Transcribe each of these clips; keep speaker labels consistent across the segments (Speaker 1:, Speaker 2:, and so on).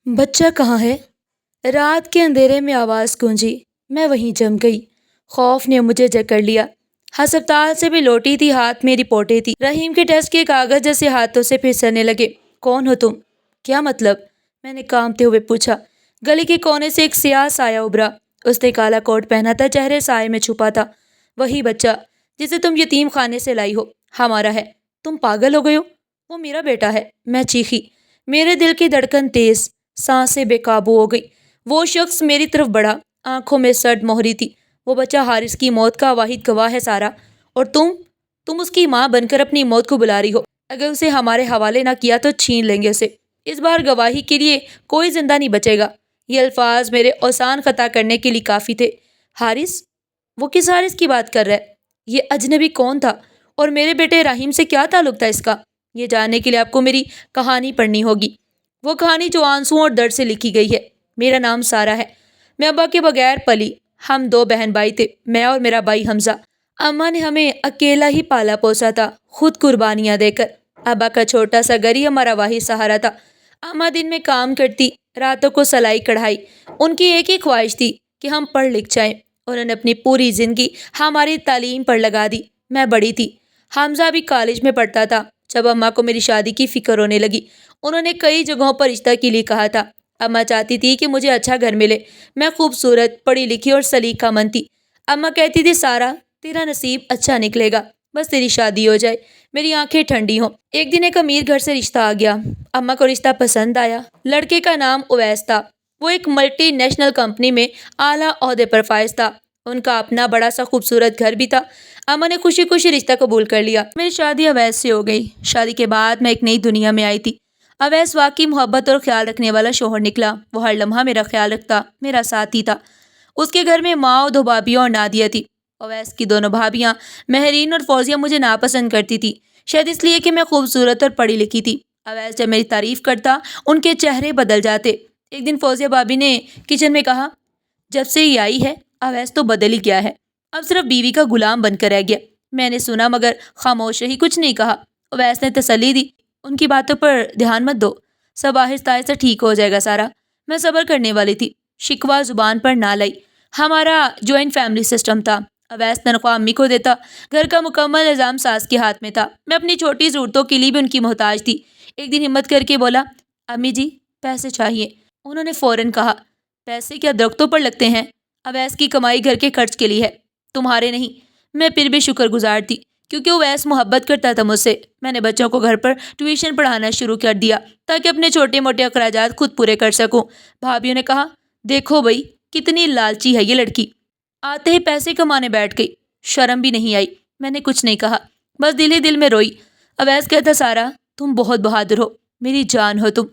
Speaker 1: بچہ کہاں ہے؟ رات کے اندھیرے میں آواز گونجی۔ میں وہیں جم گئی۔ خوف نے مجھے جکڑ لیا۔ ہسپتال سے بھی لوٹی تھی، ہاتھ میں رپورٹیں تھی، رحیم کے ٹیسٹ کے کاغذ جیسے ہاتھوں سے پھسلنے لگے۔ کون ہو تم؟ کیا مطلب؟ میں نے کانپتے ہوئے پوچھا۔ گلی کے کونے سے ایک سیاہ سایہ ابھرا۔ اس نے کالا کوٹ پہنا تھا، چہرے سائے میں چھپا تھا۔ وہی بچہ جسے تم یتیم خانے سے لائی ہو، ہمارا ہے۔ تم پاگل ہو گئے ہو؟ وہ میرا بیٹا ہے، میں چیخی۔ میرے دل کی دھڑکن تیز، سانسیں بے قابو ہو گئی۔ وہ شخص میری طرف بڑھا، آنکھوں میں سرد مہری تھی۔ وہ بچہ حارث کی موت کا واحد گواہ ہے سارا، اور تم اس کی ماں بن کر اپنی موت کو بلا رہی ہو۔ اگر اسے ہمارے حوالے نہ کیا تو چھین لیں گے اسے۔ اس بار گواہی کے لیے کوئی زندہ نہیں بچے گا۔ یہ الفاظ میرے اوسان خطا کرنے کے لیے کافی تھے۔ حارث؟ وہ کس حارث کی بات کر رہا ہے؟ یہ اجنبی کون تھا؟ اور میرے بیٹے رحیم سے کیا تعلق تھا اس کا؟ یہ جاننے کے لیے آپ کو میری کہانی پڑھنی ہوگی، وہ کہانی جو آنسوؤں اور درد سے لکھی گئی ہے۔ میرا نام سارا ہے، میں ابا کے بغیر پلی۔ ہم دو بہن بھائی تھے، میں اور میرا بھائی حمزہ۔ اماں نے ہمیں اکیلا ہی پالا پوسا تھا، خود قربانیاں دے کر۔ ابا کا چھوٹا سا گھر ہی ہمارا واحد سہارا تھا۔ اماں دن میں کام کرتی، راتوں کو سلائی کڑھائی۔ ان کی ایک ہی خواہش تھی کہ ہم پڑھ لکھ جائیں۔ انہوں نے اپنی پوری زندگی ہماری تعلیم پر لگا دی۔ میں بڑی تھی، حمزہ بھی کالج میں پڑھتا تھا جب اماں کو میری شادی کی فکر ہونے لگی۔ انہوں نے کئی جگہوں پر رشتہ کے لیے کہا تھا۔ اماں چاہتی تھی کہ مجھے اچھا گھر ملے، میں خوبصورت، پڑھی لکھی اور سلیقہ مند تھی۔ اماں کہتی تھی سارا، تیرا نصیب اچھا نکلے گا، بس تیری شادی ہو جائے، میری آنکھیں ٹھنڈی ہوں۔ ایک دن ایک امیر گھر سے رشتہ آ گیا۔ اماں کو رشتہ پسند آیا۔ لڑکے کا نام اویس تھا۔ وہ ایک ملٹی نیشنل کمپنی میں اعلیٰ عہدے پر فائز تھا۔ ان کا اپنا بڑا سا خوبصورت گھر بھی تھا۔ اماں نے خوشی خوشی رشتہ قبول کر لیا۔ میری شادی اویس سے ہو گئی۔ شادی کے بعد میں ایک نئی دنیا میں آئی تھی۔ اویس واقعی محبت اور خیال رکھنے والا شوہر نکلا۔ وہ ہر لمحہ میرا خیال رکھتا، میرا ساتھی تھا۔ اس کے گھر میں ماں اور دو بھابھیاں اور نادیہ تھی۔ اویس کی دونوں بھابھیاں مہرین اور فوزیہ مجھے ناپسند کرتی تھی، شاید اس لیے کہ میں خوبصورت اور پڑھی لکھی تھی۔ اویس جب میری تعریف کرتا، ان کے چہرے بدل جاتے۔ ایک دن فوزیہ بھابھی نے کچن میں کہا، جب سے یہ آئی ہے اویس تو بدل ہی گیا ہے، اب صرف بیوی کا غلام بن کر رہ گیا۔ میں نے سنا مگر خاموش رہی، کچھ نہیں کہا۔ اویس نے تسلی دی، ان کی باتوں پر دھیان مت دو، سب آہستہ آہستہ ٹھیک ہو جائے گا سارا۔ میں صبر کرنے والی تھی، شکوہ زبان پر نہ لائی۔ ہمارا جوائنٹ فیملی سسٹم تھا۔ اویس تنخواہ امی کو دیتا، گھر کا مکمل نظام ساس کے ہاتھ میں تھا۔ میں اپنی چھوٹی ضرورتوں کے لیے بھی ان کی محتاج تھی۔ ایک دن ہمت کر کے بولا، امی جی پیسے چاہیے۔ انہوں نے فوراً کہا، پیسے کیا درختوں پر لگتے ہیں؟ اویس کی کمائی گھر کے خرچ کے لیے ہے، تمہارے نہیں۔ میں پھر بھی شکر گزار تھی، کیونکہ اویس محبت کرتا تھا مجھ سے۔ میں نے بچوں کو گھر پر ٹیوشن پڑھانا شروع کر دیا تاکہ اپنے چھوٹے موٹے اخراجات خود پورے کر سکوں۔ بھابھیوں نے کہا، دیکھو بھائی کتنی لالچی ہے یہ لڑکی، آتے ہی پیسے کمانے بیٹھ گئی، شرم بھی نہیں آئی۔ میں نے کچھ نہیں کہا، بس دل ہی دل میں روئی۔ اویس کہتا، سارا تم بہت بہادر ہو، میری جان ہو تم۔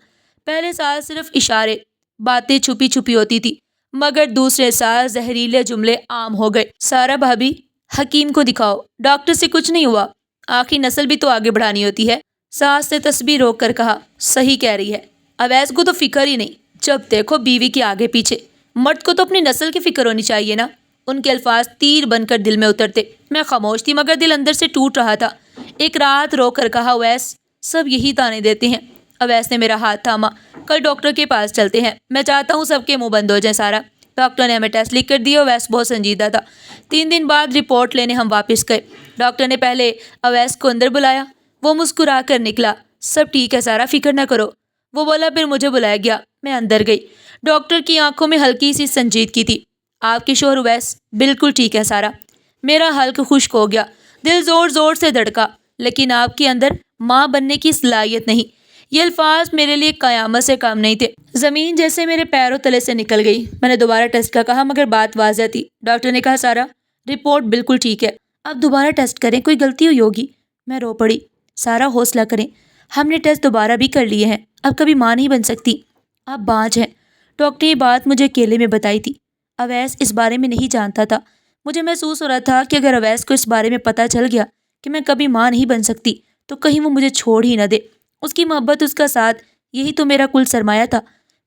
Speaker 1: پہلے سال صرف اشارے، باتیں چھپی چھپی ہوتی تھی، مگر دوسرے سال زہریلے جملے عام ہو گئے۔ سارا بھابھی، حکیم کو دکھاؤ، ڈاکٹر سے کچھ نہیں ہوا، آخری نسل بھی تو آگے بڑھانی ہوتی ہے۔ ساس نے تسبیح روک کر کہا، صحیح کہہ رہی ہے، اویس کو تو فکر ہی نہیں، جب دیکھو بیوی کے آگے پیچھے۔ مرد کو تو اپنی نسل کی فکر ہونی چاہیے نا۔ ان کے الفاظ تیر بن کر دل میں اترتے۔ میں خاموش تھی مگر دل اندر سے ٹوٹ رہا تھا۔ ایک رات رو کر کہا، اویس سب یہی تانے دیتے ہیں۔ اویس نے میرا ہاتھ تھاما، کل ڈاکٹر کے پاس چلتے ہیں، میں چاہتا ہوں سب کے منہ بند ہو جائیں سارا۔ ڈاکٹر نے ہمیں ٹیسٹ لکھ کر دیا۔ اویس بہت سنجیدہ تھا۔ 3 دن بعد رپورٹ لینے ہم واپس گئے۔ ڈاکٹر نے پہلے اویس کو اندر بلایا، وہ مسکرا کر نکلا، سب ٹھیک ہے سارا، فکر نہ کرو، وہ بولا۔ پھر مجھے بلایا گیا، میں اندر گئی۔ ڈاکٹر کی آنکھوں میں ہلکی سی سنجیدگی تھی۔ آپ کے شوہر اویس بالکل ٹھیک ہے سارا۔ میرا حلق خشک ہو گیا، دل زور زور سے دھڑکا، لیکن آپ کے اندر ماں بننے کی صلاحیت نہیں۔ یہ الفاظ میرے لیے قیامت سے کم نہیں تھے۔ زمین جیسے میرے پیروں تلے سے نکل گئی۔ میں نے دوبارہ ٹیسٹ کا کہا مگر بات واضح تھی۔ ڈاکٹر نے کہا، سارا رپورٹ بالکل ٹھیک ہے، اب دوبارہ ٹیسٹ کریں، کوئی غلطی ہوئی ہوگی۔ میں رو پڑی، سارا حوصلہ کریں، ہم نے ٹیسٹ دوبارہ بھی کر لیے ہیں، اب کبھی ماں نہیں بن سکتی، آپ بانجھ ہیں۔ ڈاکٹر نے یہ بات مجھے اکیلے میں بتائی تھی۔ اویس اس بارے میں نہیں جانتا تھا۔ مجھے محسوس ہو رہا تھا کہ اگر اویس کو اس بارے میں پتہ چل گیا کہ میں کبھی ماں نہیں بن سکتی تو کہیں وہ مجھے چھوڑ ہی نہ دے۔ اس کی محبت، اس کا ساتھ، یہی تو میرا کل سرمایہ تھا۔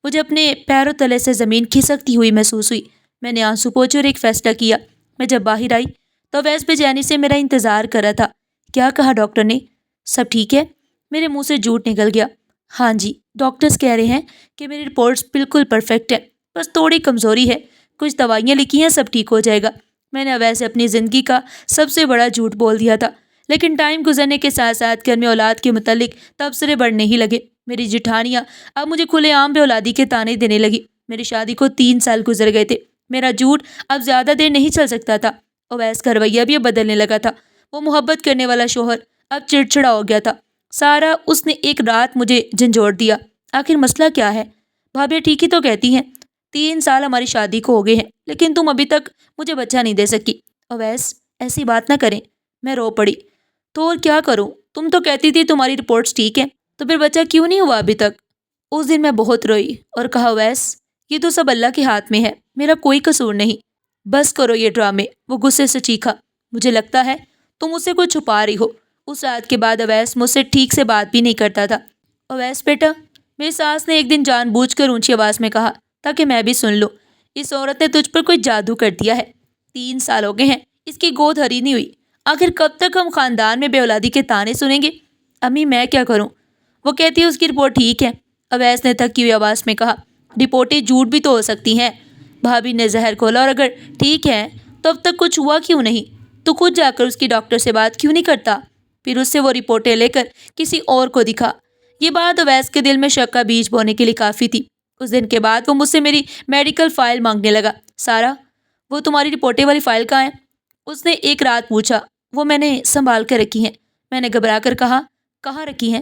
Speaker 1: مجھے اپنے پیروں تلے سے زمین کھسکتی ہوئی محسوس ہوئی۔ میں نے آنسو پوچھے اور ایک فیصلہ کیا۔ میں جب باہر آئی تو اویس بے چینی سے میرا انتظار کر رہا تھا۔ کیا کہا ڈاکٹر نے؟ سب ٹھیک ہے؟ میرے منہ سے جھوٹ نکل گیا۔ ہاں جی، ڈاکٹرز کہہ رہے ہیں کہ میری رپورٹس بالکل پرفیکٹ ہے، بس تھوڑی کمزوری ہے، کچھ دوائیاں لکھی ہیں، سب ٹھیک ہو جائے گا۔ میں نے اویس سے اپنی زندگی کا سب سے بڑا جھوٹ بول دیا تھا، لیکن ٹائم گزرنے کے ساتھ ساتھ گھر میں اولاد کے متعلق تبصرے بڑھنے ہی لگے۔ میری جٹھانیاں اب مجھے کھلے عام بے اولادی کے تانے دینے لگی۔ میری شادی کو 3 سال گزر گئے تھے، میرا جھوٹ اب زیادہ دیر نہیں چل سکتا تھا۔ اویس کا رویہ بھی اب بدلنے لگا تھا، وہ محبت کرنے والا شوہر اب چڑچڑا ہو گیا تھا۔ سارا اس نے ایک رات مجھے جھنجھوڑ دیا۔ آخر مسئلہ کیا ہے؟ بھابھی ٹھیک ہی تو کہتی ہیں، 3 سال ہماری شادی کو ہو گئے ہیں، لیکن تم ابھی تک مجھے بچہ نہیں دے سکی۔ اویس ایسی بات نہ کریں، میں رو پڑی۔ تو اور کیا کروں؟ تم تو کہتی تھی تمہاری رپورٹس ٹھیک ہیں، تو پھر بچہ کیوں نہیں ہوا ابھی تک؟ اس دن میں بہت روئی اور کہا اویس یہ تو سب اللہ کے ہاتھ میں ہے، میرا کوئی قصور نہیں۔ بس کرو یہ ڈرامے، وہ غصے سے چیخا۔ مجھے لگتا ہے تم مجھ سے کچھ چھپا رہی ہو۔ اس رات کے بعد اویس مجھ سے ٹھیک سے بات بھی نہیں کرتا تھا۔ اویس بیٹا، میری ساس نے ایک دن جان بوجھ کر اونچی آواز میں کہا تاکہ میں بھی سن لوں، اس عورت نے تجھ پر کوئی جادو کر دیا ہے۔ 3 سال ہو گئے ہیں، اس کی گود ہری نہیں ہوئی، آخر کب تک ہم خاندان میں بے اولادی کے تانے سنیں گے؟ امی میں کیا کروں؟ وہ کہتی ہے اس کی رپورٹ ٹھیک ہے۔ اویس نے تھکی ہوئی آواز میں کہا، رپورٹیں جھوٹ بھی تو ہو سکتی ہیں۔ بھابھی نے زہر کھولا، اور اگر ٹھیک ہے تو اب تک کچھ ہوا کیوں نہیں؟ تو خود جا کر اس کی ڈاکٹر سے بات کیوں نہیں کرتا؟ پھر اس سے وہ رپورٹیں لے کر کسی اور کو دکھا۔ یہ بات اویس کے دل میں شک کا بیج بونے کے لیے کافی تھی۔ اس دن کے بعد وہ مجھ سے میری میڈیکل فائل مانگنے لگا۔ سارا، وہ تمہاری رپورٹیں والی فائل کہاں ہے؟ اس نے ایک رات پوچھا۔ وہ میں نے سنبھال کر رکھی ہیں، میں نے گھبرا کر کہا۔ کہاں رکھی ہیں؟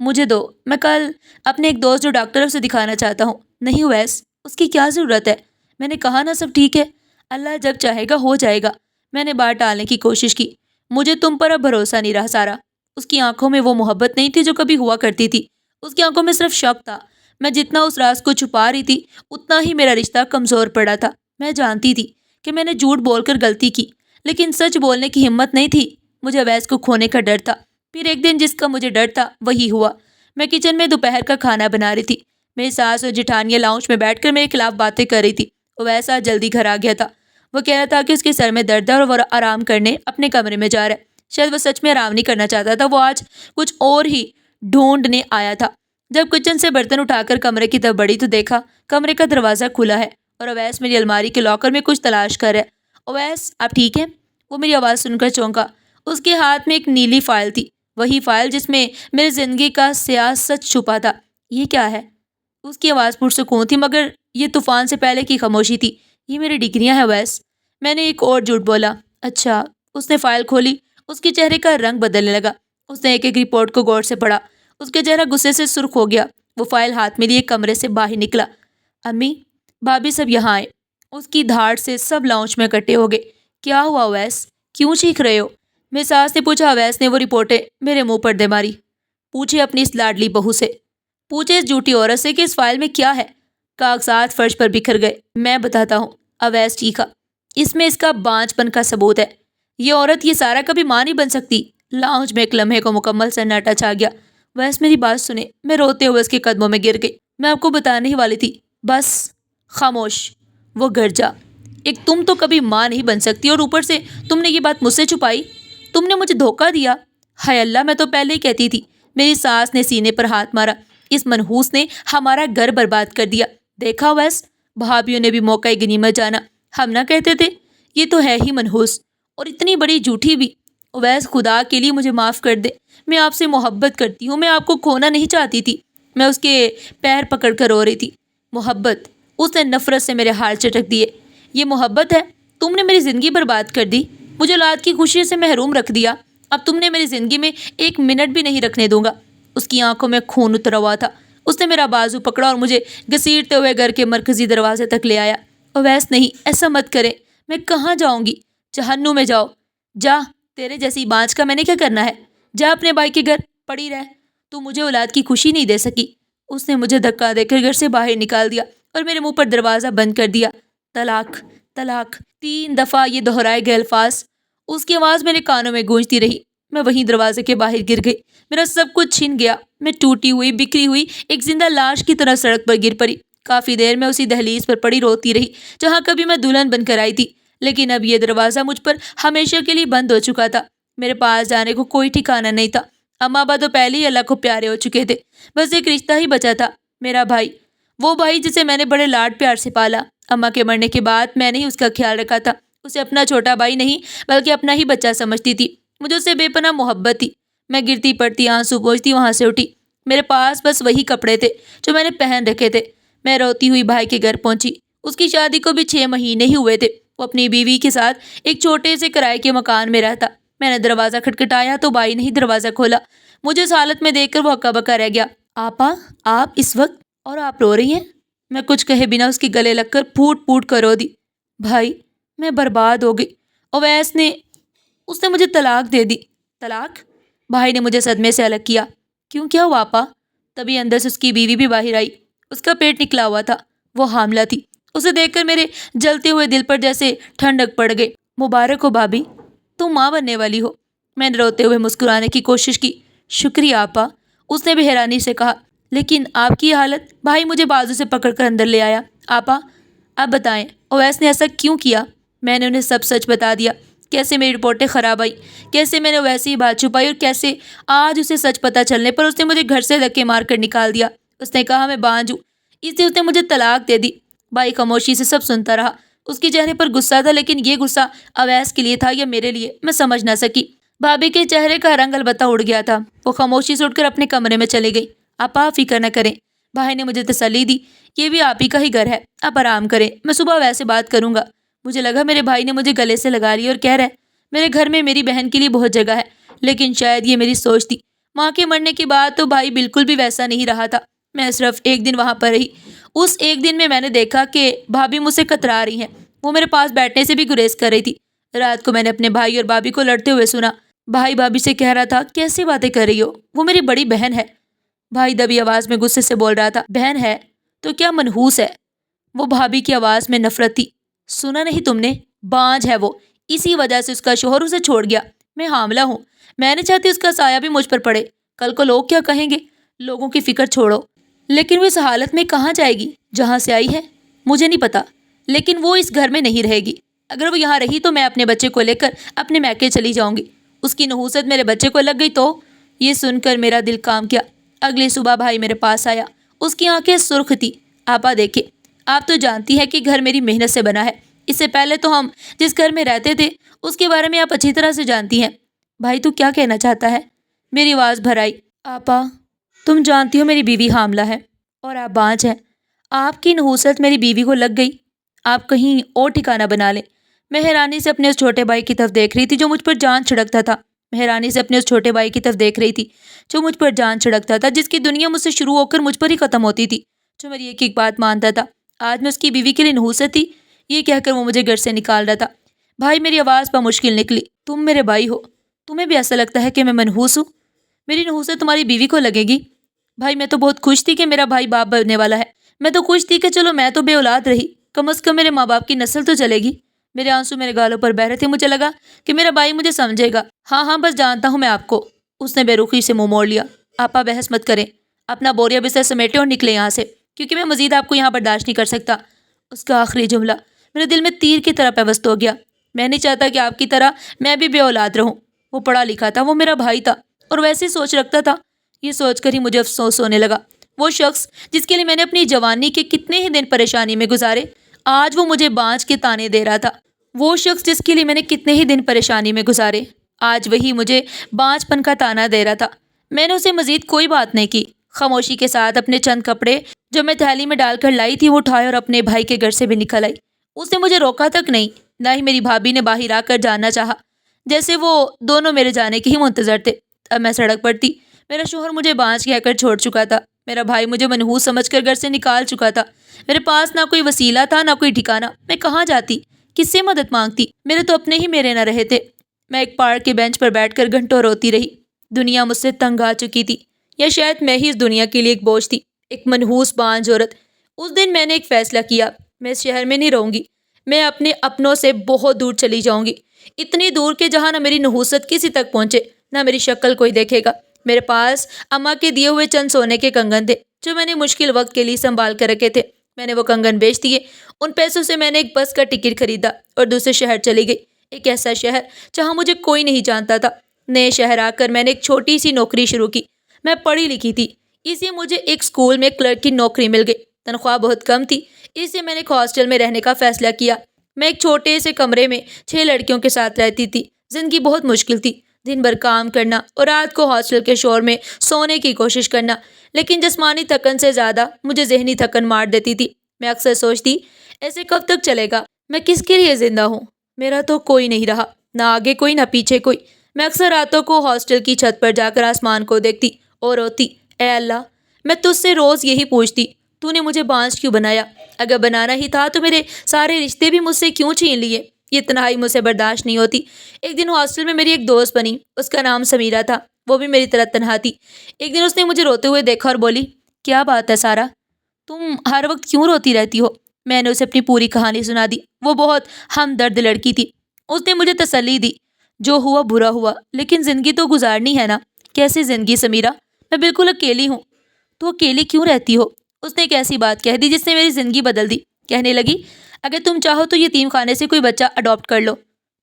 Speaker 1: مجھے دو، میں کل اپنے ایک دوست جو ڈاکٹر ہے اسے دکھانا چاہتا ہوں۔ نہیں اویس، اس کی کیا ضرورت ہے؟ میں نے کہا نا سب ٹھیک ہے، اللہ جب چاہے گا ہو جائے گا۔ میں نے بات ٹالنے کی کوشش کی۔ مجھے تم پر اب بھروسہ نہیں رہا سارا۔ اس کی آنکھوں میں وہ محبت نہیں تھی جو کبھی ہوا کرتی تھی، اس کی آنکھوں میں صرف شک تھا۔ میں جتنا اس راز کو چھپا رہی تھی اتنا ہی میرا رشتہ کمزور پڑا تھا۔ میں جانتی تھی کہ میں نے جھوٹ بول کر غلطی کی، لیکن سچ بولنے کی ہمت نہیں تھی۔ مجھے اویس کو کھونے کا ڈر تھا۔ پھر ایک دن جس کا مجھے ڈر تھا وہی ہوا۔ میں کچن میں دوپہر کا کھانا بنا رہی تھی، میری ساس اور جٹھانیاں لاؤنج میں بیٹھ کر میرے خلاف باتیں کر رہی تھی۔ اویس آج جلدی گھر آ گیا تھا۔ وہ کہہ رہا تھا کہ اس کے سر میں درد ہے اور وہ آرام کرنے اپنے کمرے میں جا رہا ہے۔ شاید وہ سچ میں آرام نہیں کرنا چاہتا تھا، وہ آج کچھ اور ہی ڈھونڈنے آیا تھا۔ جب کچن سے برتن اٹھا کر کمرے کی طرف بڑھی تو دیکھا کمرے کا دروازہ کھلا ہے اور اویس میری الماری کے لاکر میں کچھ تلاش کر رہا ہے۔ اویس آپ ٹھیک ہیں؟ وہ میری آواز سن کر چونکا۔ اس کے ہاتھ میں ایک نیلی فائل تھی، وہی فائل جس میں میری زندگی کا سیاہ سچ چھپا تھا۔ یہ کیا ہے؟ اس کی آواز پرسکون تھی، مگر یہ طوفان سے پہلے کی خاموشی تھی۔ یہ میری ڈگریاں ہیں اویس، میں نے ایک اور جھوٹ بولا۔ اچھا۔ اس نے فائل کھولی، اس کے چہرے کا رنگ بدلنے لگا۔ اس نے ایک ایک رپورٹ کو غور سے پڑھا، اس کا چہرہ غصے سے سرخ ہو گیا۔ وہ فائل ہاتھ میں لیے کمرے سے باہر نکلا۔ امی، بھابھی سب یہاں آئے۔ اس کی دھاڑ سے سب لاؤنج میں اکٹھے ہو گئے۔ کیا ہوا اویس؟ کیوں چیخ رہے ہو؟ میری ساس نے پوچھا۔ اویس نے وہ رپورٹیں میرے منہ پر دے ماری۔ پوچھے اپنی اس لاڈلی بہو سے، پوچھے اس جھوٹی عورت سے کہ اس فائل میں کیا ہے۔ کاغذات فرش پر بکھر گئے۔ میں بتاتا ہوں، اویس چیخا، اس میں اس کا بانجھ پن کا ثبوت ہے۔ یہ عورت، یہ سارا کبھی ماں نہیں بن سکتی۔ لاؤنج میں ایک لمحے کو مکمل سناٹا چھا گیا۔ اویس میری بات سنے۔ میں روتے ہوئے اس کے قدموں میں گر گئی۔ میں آپ کو بتانے ہی والی تھی، بس خاموش۔ وہ گرجا، ایک تم تو کبھی ماں نہیں بن سکتی، اور اوپر سے تم نے یہ بات مجھ سے چھپائی، تم نے مجھے دھوکہ دیا۔ ہائے اللہ، میں تو پہلے ہی کہتی تھی۔ میری ساس نے سینے پر ہاتھ مارا۔ اس منحوس نے ہمارا گھر برباد کر دیا۔ دیکھا اویس، بھابھیوں نے بھی موقع غنیمت جانا۔ ہم نہ کہتے تھے یہ تو ہے ہی منحوس، اور اتنی بڑی جھوٹی بھی۔ اویس خدا کے لیے مجھے معاف کر دے، میں آپ سے محبت کرتی ہوں، میں آپ کو کھونا نہیں چاہتی تھی۔ میں اس کے پیر پکڑ کر رو رہی تھی۔ محبت؟ اس نے نفرت سے میرے ہاتھ چٹک دیے۔ یہ محبت ہے؟ تم نے میری زندگی برباد کر دی، مجھے اولاد کی خوشی سے محروم رکھ دیا۔ اب تم نے میری زندگی میں ایک منٹ بھی نہیں رکھنے دوں گا۔ اس کی آنکھوں میں خون اترا ہوا تھا۔ اس نے میرا بازو پکڑا اور مجھے گھسیٹتے ہوئے گھر کے مرکزی دروازے تک لے آیا۔ اویس نہیں، ایسا مت کرے، میں کہاں جاؤں گی؟ جہنم میں جاؤ، جا، تیرے جیسی بانجھ کا میں نے کیا کرنا ہے؟ جا اپنے بھائی کے گھر پڑی رہ، تو مجھے اولاد کی خوشی نہیں دے سکی۔ اس نے مجھے دھکا دے کر گھر سے باہر نکال دیا اور میرے منہ پر دروازہ بند کر دیا۔ طلاق، طلاق، 3 دفعہ یہ دہرائے گئے الفاظ۔ اس کی آواز میرے کانوں میں گونجتی رہی۔ میں وہیں دروازے کے باہر گر گئی۔ میرا سب کچھ چھن گیا۔ میں ٹوٹی ہوئی، بکھری ہوئی ایک زندہ لاش کی طرح سڑک پر گر پڑی۔ کافی دیر میں اسی دہلیز پر پڑی روتی رہی جہاں کبھی میں دلہن بن کر آئی تھی، لیکن اب یہ دروازہ مجھ پر ہمیشہ کے لیے بند ہو چکا تھا۔ میرے پاس جانے کو کوئی ٹھکانہ نہیں تھا۔ اماں ابا تو پہلے ہی اللہ کو پیارے ہو چکے تھے، بس ایک رشتہ ہی بچا تھا، میرا بھائی، وہ بھائی جسے میں نے بڑے لاڈ پیار سے پالا۔ اماں کے مرنے کے بعد میں نے ہی اس کا خیال رکھا تھا، اسے اپنا چھوٹا بھائی نہیں بلکہ اپنا ہی بچہ سمجھتی تھی، مجھے اس سے بے پناہ محبت تھی۔ میں گرتی پڑتی آنسو پوچھتی وہاں سے اٹھی، میرے پاس بس وہی کپڑے تھے جو میں نے پہن رکھے تھے۔ میں روتی ہوئی بھائی کے گھر پہنچی، اس کی شادی کو بھی 6 مہینے ہی ہوئے تھے، وہ اپنی بیوی کے ساتھ ایک چھوٹے سے کرائے کے مکان میں رہتا۔ میں نے دروازہ کھٹکھٹایا تو بھائی نے ہی دروازہ کھولا، مجھے اس حالت میں دیکھ کر وہ ہکا بکا رہ گیا۔ آپا، آپ اس وقت، اور آپ رو رہی ہیں؟ میں کچھ کہے بنا اس کے گلے لگ کر پھوٹ پھوٹ کر رو دی۔ بھائی، میں برباد ہو گئی، اویس نے اس نے مجھے طلاق دے دی۔ طلاق؟ بھائی نے مجھے صدمے سے الگ کیا۔ کیوں، کیا ہوا آپا؟ تبھی اندر سے اس کی بیوی بھی باہر آئی، اس کا پیٹ نکلا ہوا تھا، وہ حاملہ تھی۔ اسے دیکھ کر میرے جلتے ہوئے دل پر جیسے ٹھنڈک پڑ گئی۔ مبارک ہو بھابھی، تم ماں بننے والی ہو۔ میں نے روتے ہوئے مسکرانے کی کوشش کی۔ شکریہ آپا، اس نے بھی حیرانی سے کہا، لیکن آپ کی یہ حالت؟ بھائی مجھے بازو سے پکڑ کر اندر لے آیا۔ آپا، آپ بتائیں اویس نے ایسا کیوں کیا؟ میں نے انہیں سب سچ بتا دیا، کیسے میری رپورٹیں خراب آئی، کیسے میں نے ویسی ہی بات چھپائی، اور کیسے آج اسے سچ پتہ چلنے پر اس نے مجھے گھر سے دھکے مار کر نکال دیا۔ اس نے کہا میں بانجھ ہوں، اس لیے اس نے مجھے طلاق دے دی۔ بھائی خاموشی سے سب سنتا رہا، اس کے چہرے پر غصہ تھا، لیکن یہ غصہ اویس کے لیے تھا یا میرے لیے، میں سمجھ نہ سکی۔ بھابھی کے چہرے کا رنگ البتہ اڑ گیا تھا، وہ خاموشی سے اٹھ کر اپنے کمرے میں چلی گئی۔ آپ فکر نہ کریں، بھائی نے مجھے تسلی دی، یہ بھی آپ ہی کا ہی گھر ہے، آپ آرام کریں، میں صبح ویسے بات کروں گا۔ مجھے لگا میرے بھائی نے مجھے گلے سے لگا لیا اور کہہ رہے میرے گھر میں میری بہن کے لیے بہت جگہ ہے، لیکن شاید یہ میری سوچ تھی۔ ماں کے مرنے کے بعد تو بھائی بالکل بھی ویسا نہیں رہا تھا۔ میں صرف ایک دن وہاں پر رہی، اس ایک دن میں نے دیکھا کہ بھابھی مجھ سے کترا رہی ہیں، وہ میرے پاس بیٹھنے سے بھی گریز کر رہی تھی۔ رات کو میں نے اپنے بھائی اور بھابھی کو لڑتے ہوئے سنا۔ بھائی بھابھی سے کہہ رہا تھا کیسی باتیں کر رہی ہو، وہ میری بڑی بہن ہے۔ بھائی دبی آواز میں غصے سے بول رہا تھا، بہن ہے تو کیا منحوس ہے؟ وہ بھابھی کی آواز میں نفرت تھی۔ سنا نہیں تم نے؟ بانجھ ہے وہ، اسی وجہ سے اس کا شوہر اسے چھوڑ گیا۔ میں حاملہ ہوں، میں نہیں چاہتی اس کا سایہ بھی مجھ پر پڑے، کل کو لوگ کیا کہیں گے؟ لوگوں کی فکر چھوڑو، لیکن وہ اس حالت میں کہاں جائے گی جہاں سے آئی ہے؟ مجھے نہیں پتا، لیکن وہ اس گھر میں نہیں رہے گی۔ اگر وہ یہاں رہی تو میں اپنے بچے کو لے کر اپنے میکے چلی جاؤں گی۔ اس کی نحوست میرے بچے کو لگ گئی تو؟ یہ سن کر میرا دل کام کیا۔ اگلی صبح بھائی میرے پاس آیا، اس کی آنکھیں سرخ تھی۔ آپا دیکھیں، آپ تو جانتی ہے کہ گھر میری محنت سے بنا ہے، اس سے پہلے تو ہم جس گھر میں رہتے تھے اس کے بارے میں آپ اچھی طرح سے جانتی ہیں۔ بھائی تو کیا کہنا چاہتا ہے؟ میری آواز بھر آئی۔ آپا، تم جانتی ہو میری بیوی حاملہ ہے اور آپ بانجھ ہیں، آپ کی نحوست میری بیوی کو لگ گئی، آپ کہیں اور ٹھکانہ بنا لیں۔ میں حیرانی سے اپنے اس چھوٹے بھائی کی طرف دیکھ رہی تھی جو مجھ پر جان چھڑکتا تھا، جس کی دنیا مجھ سے شروع ہو کر مجھ پر ہی ختم ہوتی تھی، جو میری ایک ایک بات مانتا تھا۔ آج میں اس کی بیوی کے لیے نحوست تھی، یہ کہہ کر وہ مجھے گھر سے نکال رہا تھا۔ بھائی میری آواز پر مشکل نکلی، تم میرے بھائی ہو، تمہیں بھی ایسا لگتا ہے کہ میں منحوس ہوں؟ میری نحوست تمہاری بیوی کو لگے گی؟ بھائی میں تو بہت خوش تھی کہ میرا بھائی باپ بننے والا ہے، میں تو خوش تھی کہ چلو میں تو بے اولاد رہی، کم از کم میرے ماں باپ کی نسل تو چلے گی۔ میرے آنسو میرے گالوں پر بہ رہے تھے، مجھے لگا کہ میرا بھائی مجھے سمجھے گا۔ ہاں بس جانتا ہوں میں آپ کو۔ اس نے بے رخی سے منہ موڑ لیا۔ آپا بحث مت کریں، اپنا بوریا بستر سمیٹیں اور نکلیں یہاں سے، کیونکہ میں مزید آپ کو یہاں برداشت نہیں کر سکتا۔ اس کا آخری جملہ میرے دل میں تیر کی طرح پیوست ہو گیا۔ میں نہیں چاہتا کہ آپ کی طرح میں بھی بے اولاد رہوں۔ وہ پڑھا لکھا تھا، وہ میرا بھائی تھا اور ویسی سوچ رکھتا تھا۔ یہ سوچ کر ہی مجھے افسوس ہونے لگا، وہ شخص جس کے لیے میں نے اپنی جوانی کے کتنے ہی دن پریشانی میں گزارے، آج وہ مجھے بانجھ کے تانے دے رہا تھا۔ وہ شخص جس کے لیے میں نے کتنے ہی دن پریشانی میں گزارے، آج وہی مجھے بانجھ پن کا تانا دے رہا تھا۔ میں نے اسے مزید کوئی بات نہیں کی، خاموشی کے ساتھ اپنے چند کپڑے جو میں تھیلی میں ڈال کر لائی تھی وہ اٹھائے اور اپنے بھائی کے گھر سے بھی نکل آئی۔ اس نے مجھے روکا تک نہیں، نہ ہی میری بھابھی نے باہر آ کر جاننا چاہا، جیسے وہ دونوں میرے جانے کے ہی منتظر تھے۔ اب میں سڑک پر تھی، میرا شوہر مجھے بانجھ کہہ کر چھوڑ چکا تھا، میرا بھائی مجھے منحوس سمجھ کر گھر سے نکال چکا تھا۔ میرے پاس نہ کوئی وسیلہ تھا نہ کوئی ٹھکانہ، میں کہاں جاتی، کس سے مدد مانگتی؟ میرے تو اپنے ہی میرے نہ رہے تھے۔ میں ایک پارک کے بینچ پر بیٹھ کر گھنٹوں روتی رہی۔ دنیا مجھ سے تنگ آ چکی تھی، یا شاید میں ہی اس دنیا کے لیے ایک بوجھ تھی، ایک منحوس بانجھ عورت۔ اس دن میں نے ایک فیصلہ کیا، میں اس شہر میں نہیں رہوں گی، میں اپنے اپنوں سے بہت دور چلی جاؤں گی، اتنی دور کہ جہاں نہ میری نحوست کسی تک پہنچے، نہ میری شکل کوئی دیکھے گا۔ میرے پاس اماں کے دیے ہوئے چند سونے کے کنگن تھے جو میں نے مشکل وقت کے لیے سنبھال کر رکھے تھے۔ میں نے وہ کنگن بیچ دیے، ان پیسوں سے میں نے ایک بس کا ٹکٹ خریدا اور دوسرے شہر چلی گئی، ایک ایسا شہر جہاں مجھے کوئی نہیں جانتا تھا، نئے شہر آ کر میں نے ایک چھوٹی سی نوکری شروع کی۔ میں پڑھی لکھی تھی، اس لیے مجھے ایک اسکول میں کلرک کی نوکری مل گئی۔ تنخواہ بہت کم تھی، اس لیے میں نے ایک ہاسٹل میں رہنے کا فیصلہ کیا۔ میں ایک چھوٹے سے کمرے میں 6 لڑکیوں کے ساتھ رہتی تھی۔ زندگی بہت مشکل تھی، دن بھر کام کرنا اور رات کو ہاسٹل کے شور میں سونے کی کوشش کرنا، لیکن جسمانی تھکن سے زیادہ مجھے ذہنی تھکن مار دیتی تھی۔ میں اکثر سوچتی، ایسے کب تک چلے گا؟ میں کس کے لیے زندہ ہوں؟ میرا تو کوئی نہیں رہا، نہ آگے کوئی نہ پیچھے کوئی۔ میں اکثر راتوں کو ہاسٹل کی چھت پر جا کر آسمان کو دیکھتی اور روتی، اے اللہ، میں تجھ سے روز یہی پوچھتی، تو نے مجھے بانجھ کیوں بنایا؟ اگر بنانا ہی تھا تو میرے سارے رشتے بھی مجھ سے کیوں چھین لیے؟ یہ تنہائی مجھ سے برداشت نہیں ہوتی۔ ایک دن ہاسٹل میں میری ایک دوست بنی، اس کا نام سمیرہ تھا، وہ بھی میری طرح تنہا تھی۔ ایک دن اس نے مجھے روتے ہوئے دیکھا اور بولی، کیا بات ہے سارا، تم ہر وقت کیوں روتی رہتی ہو؟ میں نے اسے اپنی پوری کہانی سنا دی۔ وہ بہت ہمدرد لڑکی تھی۔ اس نے مجھے تسلی دی، جو ہوا برا ہوا، لیکن زندگی تو گزارنی ہے نا۔ کیسی زندگی سمیرہ؟ میں بالکل اکیلی ہوں۔ تو اکیلی کیوں رہتی ہو؟ اس نے ایک ایسی بات کہہ دی جس نے میری زندگی بدل دی۔ کہنے لگی، اگر تم چاہو تو یتیم خانے سے کوئی بچہ اڈاپٹ کر لو،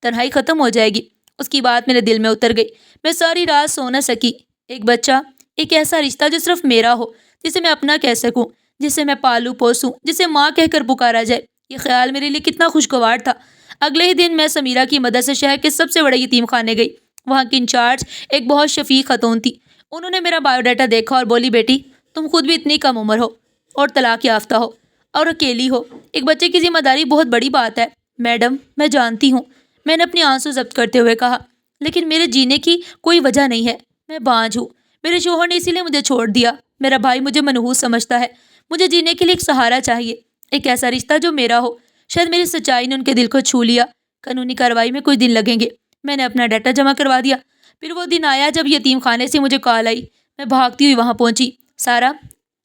Speaker 1: تنہائی ختم ہو جائے گی۔ اس کی بات میرے دل میں اتر گئی۔ میں ساری رات سو نہ سکی۔ ایک بچہ، ایک ایسا رشتہ جو صرف میرا ہو، جسے میں اپنا کہہ سکوں، جسے میں پالوں پوسوں، جسے ماں کہہ کر پکارا جائے، یہ خیال میرے لیے کتنا خوشگوار تھا۔ اگلے ہی دن میں سمیرہ کی مدد سے شہر کے سب سے بڑے یتیم خانے گئی۔ وہاں کی انچارج ایک بہت شفیق خاتون تھی۔ انہوں نے میرا بایو ڈاٹا دیکھا اور بولی، بیٹی، تم خود بھی اتنی کم عمر ہو اور طلاق یافتہ ہو اور اکیلی ہو، ایک بچے کی ذمہ داری بہت بڑی بات ہے۔ میڈم، میں جانتی ہوں، میں نے اپنی آنسو ضبط کرتے ہوئے کہا، لیکن میرے جینے کی کوئی وجہ نہیں ہے۔ میں بانجھ ہوں، میرے شوہر نے اسی لیے مجھے چھوڑ دیا۔ میرا بھائی مجھے منحوس سمجھتا ہے۔ مجھے جینے کے لیے ایک سہارا چاہیے، ایک ایسا رشتہ جو میرا ہو۔ شاید میری سچائی نے ان کے دل کو چھو لیا۔ قانونی کارروائی میں کچھ دن لگیں گے۔ میں نے اپنا ڈاٹا جمع کروا دیا۔ پھر وہ دن آیا جب یتیم خانے سے مجھے کال آئی۔ میں بھاگتی ہوئی وہاں پہنچی۔ سارا،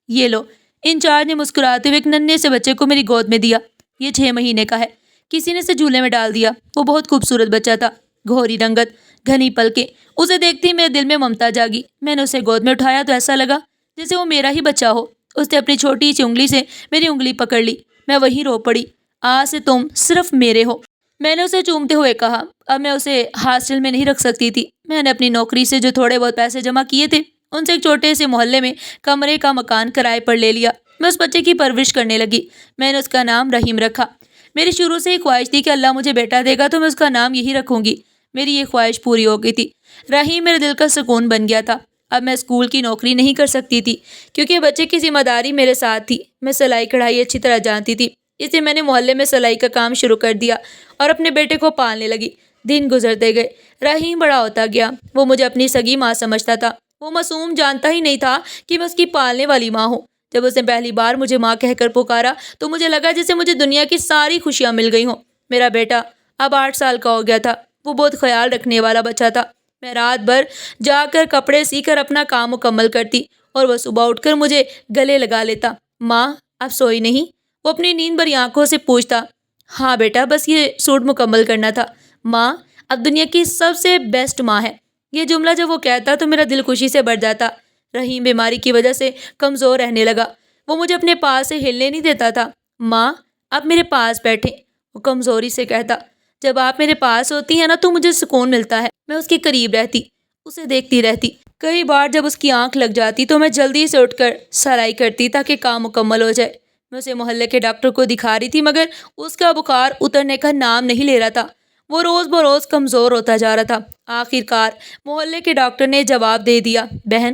Speaker 1: یہ لو۔ انچارج نے مسکراتے ہوئے ایک ننھے سے بچے کو میری گود میں دیا۔ یہ 6 مہینے کا ہے، کسی نے اسے جھولے میں ڈال دیا۔ وہ بہت خوبصورت بچہ تھا، گہری رنگت، گھنی پلکیں۔ اسے دیکھتے ہی میرے دل میں ممتا جاگی۔ میں نے اسے گود میں اٹھایا تو ایسا لگا جیسے وہ میرا ہی بچہ ہو۔ اس نے اپنی چھوٹی سی انگلی سے میری انگلی پکڑ لی۔ میں وہیں رو پڑی۔ آج سے تم صرف میرے ہو، میں نے اسے چومتے ہوئے کہا۔ اب میں اسے ہاسٹل میں نہیں رکھ سکتی تھی۔ میں نے اپنی نوکری سے جو تھوڑے بہت پیسے جمع کیے تھے، ان سے ایک چھوٹے سے محلے میں کمرے کا مکان کرائے پر لے لیا۔ میں اس بچے کی پرورش کرنے لگی۔ میں نے اس کا نام رحیم رکھا۔ میری شروع سے ہی خواہش تھی کہ اللہ مجھے بیٹا دے گا تو میں اس کا نام یہی رکھوں گی۔ میری یہ خواہش پوری ہو گئی تھی۔ رحیم میرے دل کا سکون بن گیا تھا۔ اب میں اسکول کی نوکری نہیں کر سکتی تھی، کیونکہ بچے کی ذمہ داری میرے ساتھ تھی۔ میں سلائی کڑھائی اچھی طرح جانتی تھی، اس لیے میں نے محلے میں سلائی کا کام شروع کر دیا اور اپنے بیٹے کو پالنے لگی۔ دن گزرتے گئے، رحیم بڑا ہوتا گیا۔ وہ مجھے اپنی سگی ماں سمجھتا تھا۔ وہ معصوم جانتا ہی نہیں تھا کہ میں اس کی پالنے والی ماں ہوں۔ جب اس نے پہلی بار مجھے ماں کہہ کر پکارا تو مجھے لگا جیسے مجھے دنیا کی ساری خوشیاں مل گئی ہوں۔ میرا بیٹا اب 8 سال کا ہو گیا تھا۔ وہ بہت خیال رکھنے والا بچہ تھا۔ میں رات بھر جا کر کپڑے سی کر اپنا کام مکمل کرتی اور وہ صبح اٹھ کر مجھے گلے لگا لیتا۔ ماں، اب سوئی نہیں؟ وہ اپنی نیند بھری آنکھوں سے پوچھتا۔ ہاں بیٹا، بس یہ سوٹ مکمل کرنا تھا۔ ماں اب دنیا کی سب سے بیسٹ ماں ہے۔ یہ جملہ جب وہ کہتا تو میرا دل خوشی سے بھر جاتا۔ رحیم بیماری کی وجہ سے کمزور رہنے لگا۔ وہ مجھے اپنے پاس سے ہلنے نہیں دیتا تھا۔ ماں آپ میرے پاس بیٹھیں، وہ کمزوری سے کہتا۔ جب آپ میرے پاس ہوتی ہیں نا تو مجھے سکون ملتا ہے۔ میں اس کے قریب رہتی، اسے دیکھتی رہتی۔ کئی بار جب اس کی آنکھ لگ جاتی تو میں جلدی سے اٹھ کر سلائی کرتی تاکہ کام مکمل ہو جائے۔ میں اسے محلے کے ڈاکٹر کو دکھا رہی تھی مگر اس کا بخار اترنے کا نام نہیں لے رہا تھا۔ وہ روز بروز کمزور ہوتا جا رہا تھا۔ آخر کار محلے کے ڈاکٹر نے جواب دے دیا، بہن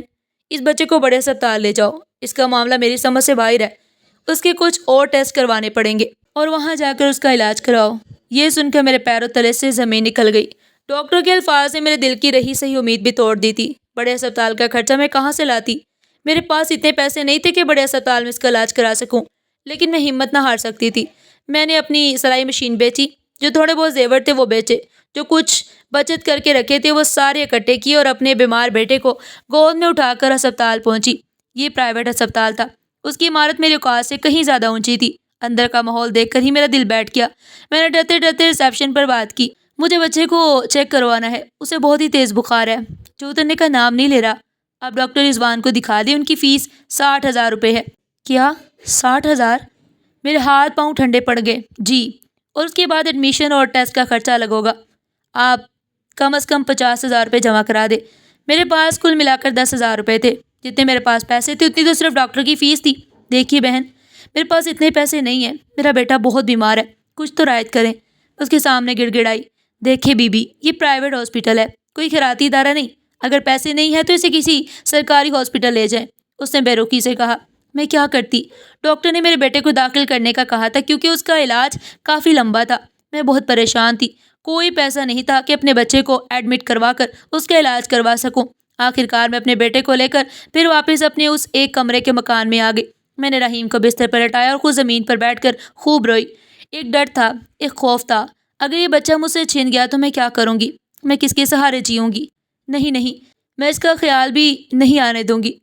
Speaker 1: اس بچے کو بڑے اسپتال لے جاؤ، اس کا معاملہ میری سمجھ سے باہر ہے، اس کے کچھ اور ٹیسٹ کروانے پڑیں گے اور وہاں جا کر اس کا علاج کراؤ۔ یہ سن کر میرے پیروں تلے سے زمین نکل گئی۔ ڈاکٹر کے الفاظ نے میرے دل کی رہی صحیح امید بھی توڑ دی تھی۔ بڑے اسپتال کا خرچہ میں کہاں سے لاتی؟ میرے پاس اتنے پیسے نہیں تھے کہ بڑے اسپتال میں اس کا علاج کرا سکوں، لیکن میں ہمت نہ ہار سکتی تھی۔ میں نے اپنی سلائی مشین بیچی، جو تھوڑے بہت زیور تھے وہ بیچے، جو کچھ بچت کر کے رکھے تھے وہ سارے اکٹھے کیے اور اپنے بیمار بیٹے کو گود میں اٹھا کر اسپتال پہنچی۔ یہ پرائیویٹ اسپتال تھا۔ اس کی عمارت میری اوقات سے کہیں زیادہ اونچی تھی۔ اندر کا ماحول دیکھ کر ہی میرا دل بیٹھ گیا۔ میں نے ڈرتے ڈرتے ریسیپشن پر بات کی، مجھے بچے کو چیک کروانا ہے، اسے بہت ہی تیز بخار ہے، جو اترنے کا نام نہیں لے رہا۔ آپ ڈاکٹر رضوان کو دکھا دیں، ان کی فیس 60,000 روپے ہے۔ کیا 60,000؟ میرے ہاتھ پاؤں ٹھنڈے پڑ گئے۔ جی، اور اس کے بعد ایڈمیشن اور ٹیسٹ کا خرچہ الگ ہوگا۔ آپ کم از کم 50,000 روپے جمع کرا دے۔ میرے پاس کل ملا کر 10,000 روپے تھے۔ جتنے میرے پاس پیسے تھے اتنی تو صرف ڈاکٹر کی فیس تھی۔ دیکھیے بہن، میرے پاس اتنے پیسے نہیں ہیں، میرا بیٹا بہت بیمار ہے، کچھ تو رعایت کریں۔ اس کے سامنے گڑ گڑائی۔ دیکھیے بی بی، یہ پرائیویٹ ہاسپٹل ہے، کوئی خیراتی ادارہ نہیں۔ اگر پیسے نہیں ہیں تو اسے کسی سرکاری ہاسپٹل لے جائیں۔ اس نے بے رخی سے کہا۔ میں کیا کرتی؟ ڈاکٹر نے میرے بیٹے کو داخل کرنے کا کہا تھا کیونکہ اس کا علاج کافی لمبا تھا۔ میں بہت پریشان تھی، کوئی پیسہ نہیں تھا کہ اپنے بچے کو ایڈمٹ کروا کر اس کا علاج کروا سکوں۔ آخر کار میں اپنے بیٹے کو لے کر پھر واپس اپنے اس ایک کمرے کے مکان میں آ گئی۔ میں نے رحیم کو بستر پر لٹایا اور خود زمین پر بیٹھ کر خوب روئی۔ ایک ڈر تھا، ایک خوف تھا، اگر یہ بچہ مجھ سے چھن گیا تو میں کیا کروں گی؟ میں کس کے سہارے جیوں گی؟ نہیں، میں اس کا خیال بھی نہیں آنے دوں گی۔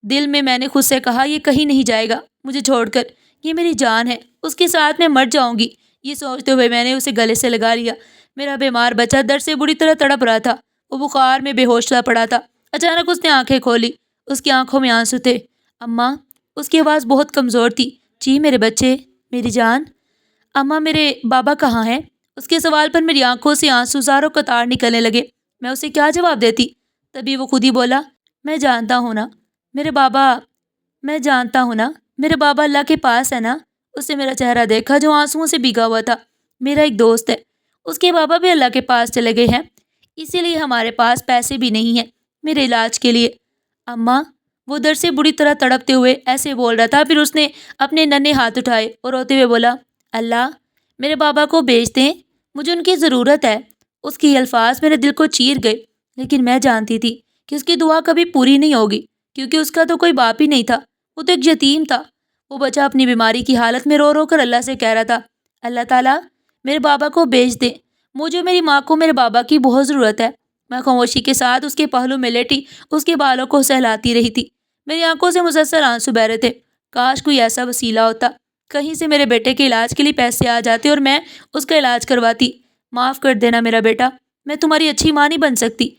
Speaker 1: دل میں نے خود سے کہا یہ کہیں نہیں جائے گا مجھے چھوڑ کر، یہ میری جان ہے، اس کے ساتھ میں مر جاؤں گی۔ یہ سوچتے ہوئے میں نے اسے گلے سے لگا لیا۔ میرا بیمار بچہ درد سے بری طرح تڑپ رہا تھا، وہ بخار میں بے ہوش سا پڑا تھا۔ اچانک اس نے آنکھیں کھولی، اس کی آنکھوں میں آنسو تھے۔ اماں، اس کی آواز بہت کمزور تھی۔ جی میرے بچے، میری جان۔ اماں میرے بابا کہاں ہیں؟ اس کے سوال پر میری آنکھوں سے آنسو زاروں قطار نکلنے لگے۔ میں اسے کیا جواب دیتی؟ تبھی وہ خود ہی بولا، میں جانتا ہوں نا میرے بابا اللہ کے پاس ہے نا۔ اس نے میرا چہرہ دیکھا جو آنسوؤں سے بھیگا ہوا تھا۔ میرا ایک دوست ہے، اس کے بابا بھی اللہ کے پاس چلے گئے ہیں، اسی لیے ہمارے پاس پیسے بھی نہیں ہیں میرے علاج کے لیے۔ اماں، وہ درد سے بری طرح تڑپتے ہوئے ایسے بول رہا تھا، پھر اس نے اپنے ننھے ہاتھ اٹھائے اور روتے ہوئے بولا، اللہ میرے بابا کو بھیج دیں، مجھے ان کی ضرورت ہے۔ اس کے الفاظ میرے دل کو چیر گئے، لیکن میں جانتی تھی کہ اس کی دعا کبھی پوری نہیں ہوگی، کیونکہ اس کا تو کوئی باپ ہی نہیں تھا، وہ تو ایک یتیم تھا۔ وہ بچہ اپنی بیماری کی حالت میں رو رو کر اللہ سے کہہ رہا تھا، اللہ تعالیٰ میرے بابا کو بھیج دیں، مجھے اور میری ماں کو میرے بابا کی بہت ضرورت ہے۔ میں خاموشی کے ساتھ اس کے پہلو میں لیٹی اس کے بالوں کو سہلاتی رہی تھی۔ میری آنکھوں سے مسلسل آنسو بہ رہے تھے۔ کاش کوئی ایسا وسیلہ ہوتا، کہیں سے میرے بیٹے کے علاج کے لیے پیسے آ جاتے اور میں اس کا علاج کرواتی۔ معاف کر دینا میرا بیٹا، میں تمہاری اچھی ماں نہیں بن سکتی۔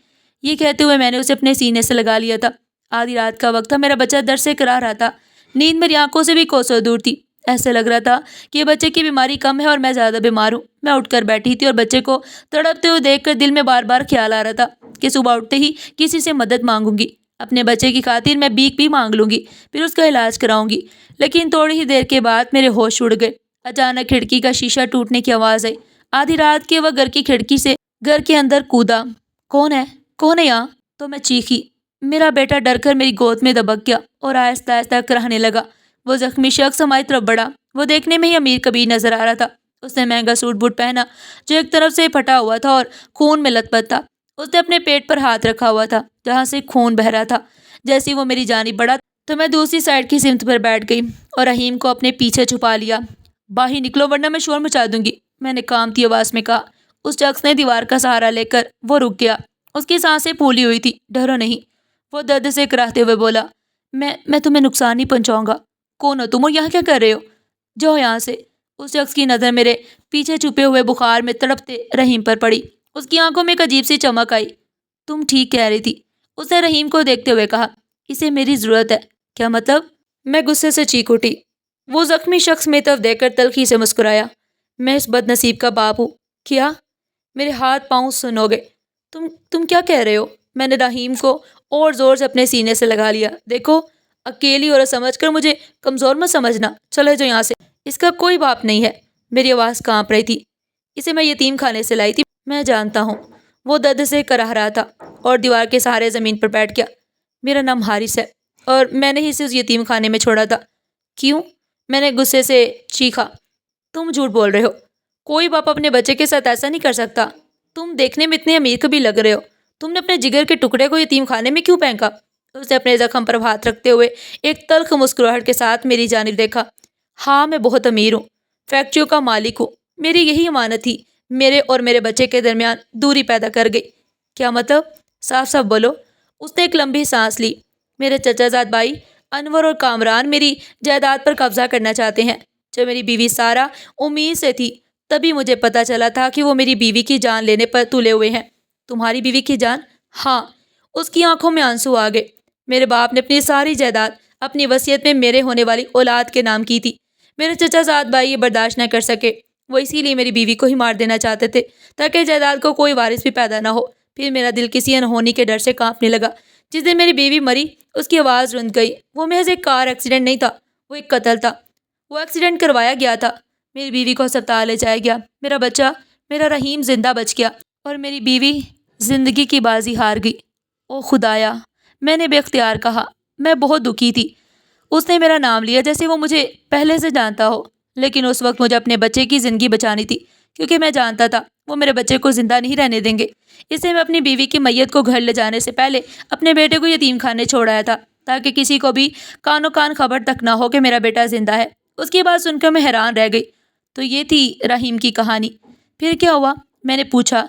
Speaker 1: یہ کہتے ہوئے میں نے اسے اپنے سینے سے لگا لیا تھا۔ آدھی رات کا وقت تھا، میرا بچہ درد سے کرا رہا تھا، نیند میری آنکھوں سے بھی کوسوں دور تھی۔ ایسے لگ رہا تھا کہ بچے کی بیماری کم ہے اور میں زیادہ بیمار ہوں۔ میں اٹھ کر بیٹھی تھی اور بچے کو تڑپتے ہوئے دیکھ کر دل میں بار بار خیال آ رہا تھا کہ صبح اٹھتے ہی کسی سے مدد مانگوں گی، اپنے بچے کی خاطر میں بھیک بھی مانگ لوں گی، پھر اس کا علاج کراؤں گی۔ لیکن تھوڑی ہی دیر کے بعد میرے ہوش اڑ گئے۔ اچانک کھڑکی کا شیشہ ٹوٹنے کی آواز آئی۔ آدھی رات کے وہ گھر کی کھڑکی سے گھر کے اندر کودا۔ کون ہے یہاں؟ تو میں چیخی۔ میرا بیٹا ڈر کر میری گود میں دبک گیا اور آہستہ آہستہ کراہنے لگا۔ وہ زخمی شخص ہماری طرف بڑھا، وہ دیکھنے میں ہی امیر کبیر نظر آ رہا تھا۔ اس نے مہنگا سوٹ بوٹ پہنا جو ایک طرف سے پھٹا ہوا تھا اور خون میں لت پت تھا۔ اس نے اپنے پیٹ پر ہاتھ رکھا ہوا تھا جہاں سے خون بہہ رہا تھا۔ جیسے وہ میری جانب بڑھا تو میں دوسری سائڈ کی سمت پر بیٹھ گئی اور رحیم کو اپنے پیچھے چھپا لیا۔ باہر نکلو ورنہ میں شور مچا دوں گی، میں نے کانپتی آواز میں کہا۔ اس شخص نے دیوار کا سہارا لے کر وہ رک گیا، اس کی سانسیں پھولی ہوئی تھی۔ ڈرو نہیں، وہ درد سے کراہتے ہوئے بولا، میں تمہیں نقصان نہیں پہنچاؤں گا۔ کون ہو تم اور یہاں کیا کر رہے ہو؟ جاؤ یہاں سے۔ اس شخص کی نظر میرے پیچھے چھپے ہوئے بخار میں تڑپتے رحیم پر پڑی۔ اس کی آنکھوں میں ایک عجیب سی چمک آئی۔ تم ٹھیک کہہ رہی تھی، اس نے رحیم کو دیکھتے ہوئے کہا۔ اسے میری ضرورت ہے۔ کیا مطلب؟ میں غصے سے چیخ اٹھی۔ وہ زخمی شخص میری طرف دیکھ کر تلخی سے مسکرایا۔ میں اس بد نصیب کا باپ ہوں۔ کیا؟ میرے ہاتھ پاؤں سن ہو گئے۔ تم کیا کہہ رہے ہو؟ میں نے رحیم کو اور زور سے اپنے سینے سے لگا لیا۔ دیکھو، اکیلی عورت سمجھ کر مجھے کمزور مت سمجھنا، چلے جو یہاں سے، اس کا کوئی باپ نہیں ہے۔ میری آواز کانپ رہی تھی۔ اسے میں یتیم خانے سے لائی تھی، میں جانتا ہوں۔ وہ درد سے کراہ رہا تھا اور دیوار کے سہارے زمین پر بیٹھ گیا۔ میرا نام حارث ہے اور میں نے اسے اس یتیم خانے میں چھوڑا تھا۔ کیوں؟ میں نے غصے سے چیخا۔ تم جھوٹ بول رہے ہو، کوئی باپ اپنے بچے کے ساتھ ایسا نہیں کر سکتا۔ تم دیکھنے میں اتنے امیر کبھی لگ رہے ہو، تم نے اپنے جگر کے ٹکڑے کو یتیم خانے میں کیوں پھینکا؟ اس نے اپنے زخم پر ہاتھ رکھتے ہوئے ایک تلخ مسکراہٹ کے ساتھ میری جانب دیکھا۔ ہاں، میں بہت امیر ہوں، فیکٹریوں کا مالک ہوں، میری یہی امانت تھی میرے اور میرے بچے کے درمیان دوری پیدا کر گئی۔ کیا مطلب؟ صاف صاف بولو۔ اس نے ایک لمبی سانس لی۔ میرے چچا زاد بھائی انور اور کامران میری جائیداد پر قبضہ کرنا چاہتے ہیں۔ جو میری بیوی سارا امید سے تھی، تبھی مجھے پتا چلا تھا کہ وہ میری بیوی کی جان لینے پر تلے ہوئے ہیں۔ تمہاری بیوی کی جان؟ ہاں۔ اس کی آنکھوں میں آنسو آ گئے۔ میرے باپ نے اپنی ساری جائیداد اپنی وصیت میں میرے ہونے والی اولاد کے نام کی تھی۔ میرے چچا زاد بھائی یہ برداشت نہ کر سکے، وہ اسی لیے میری بیوی کو ہی مار دینا چاہتے تھے تاکہ جائیداد کو کوئی وارث بھی پیدا نہ ہو۔ پھر میرا دل کسی انہونی کے ڈر سے کانپنے لگا۔ جس دن میری بیوی مری اس کی آواز رند گئی۔ وہ محض ایک کار ایکسیڈنٹ نہیں تھا، وہ ایک قتل تھا۔ وہ ایکسیڈنٹ کروایا گیا تھا۔ میری بیوی کو ہسپتال لے جایا گیا، میرا بچہ، میرا رحیم زندہ بچ گیا اور میری بیوی زندگی کی بازی ہار گئی۔ او خدایا، میں نے بے اختیار کہا۔ میں بہت دکھی تھی۔ اس نے میرا نام لیا جیسے وہ مجھے پہلے سے جانتا ہو، لیکن اس وقت مجھے اپنے بچے کی زندگی بچانی تھی کیونکہ میں جانتا تھا وہ میرے بچے کو زندہ نہیں رہنے دیں گے۔ اس لیے میں اپنی بیوی کی میت کو گھر لے جانے سے پہلے اپنے بیٹے کو یتیم خانے چھوڑ آیا تھا تاکہ کسی کو بھی کانوں کان خبر تک نہ ہو کہ میرا بیٹا زندہ ہے۔ اس کی بات سن کر میں حیران رہ گئی۔ تو یہ تھی رحیم کی کہانی۔ پھر کیا ہوا؟ میں نے پوچھا۔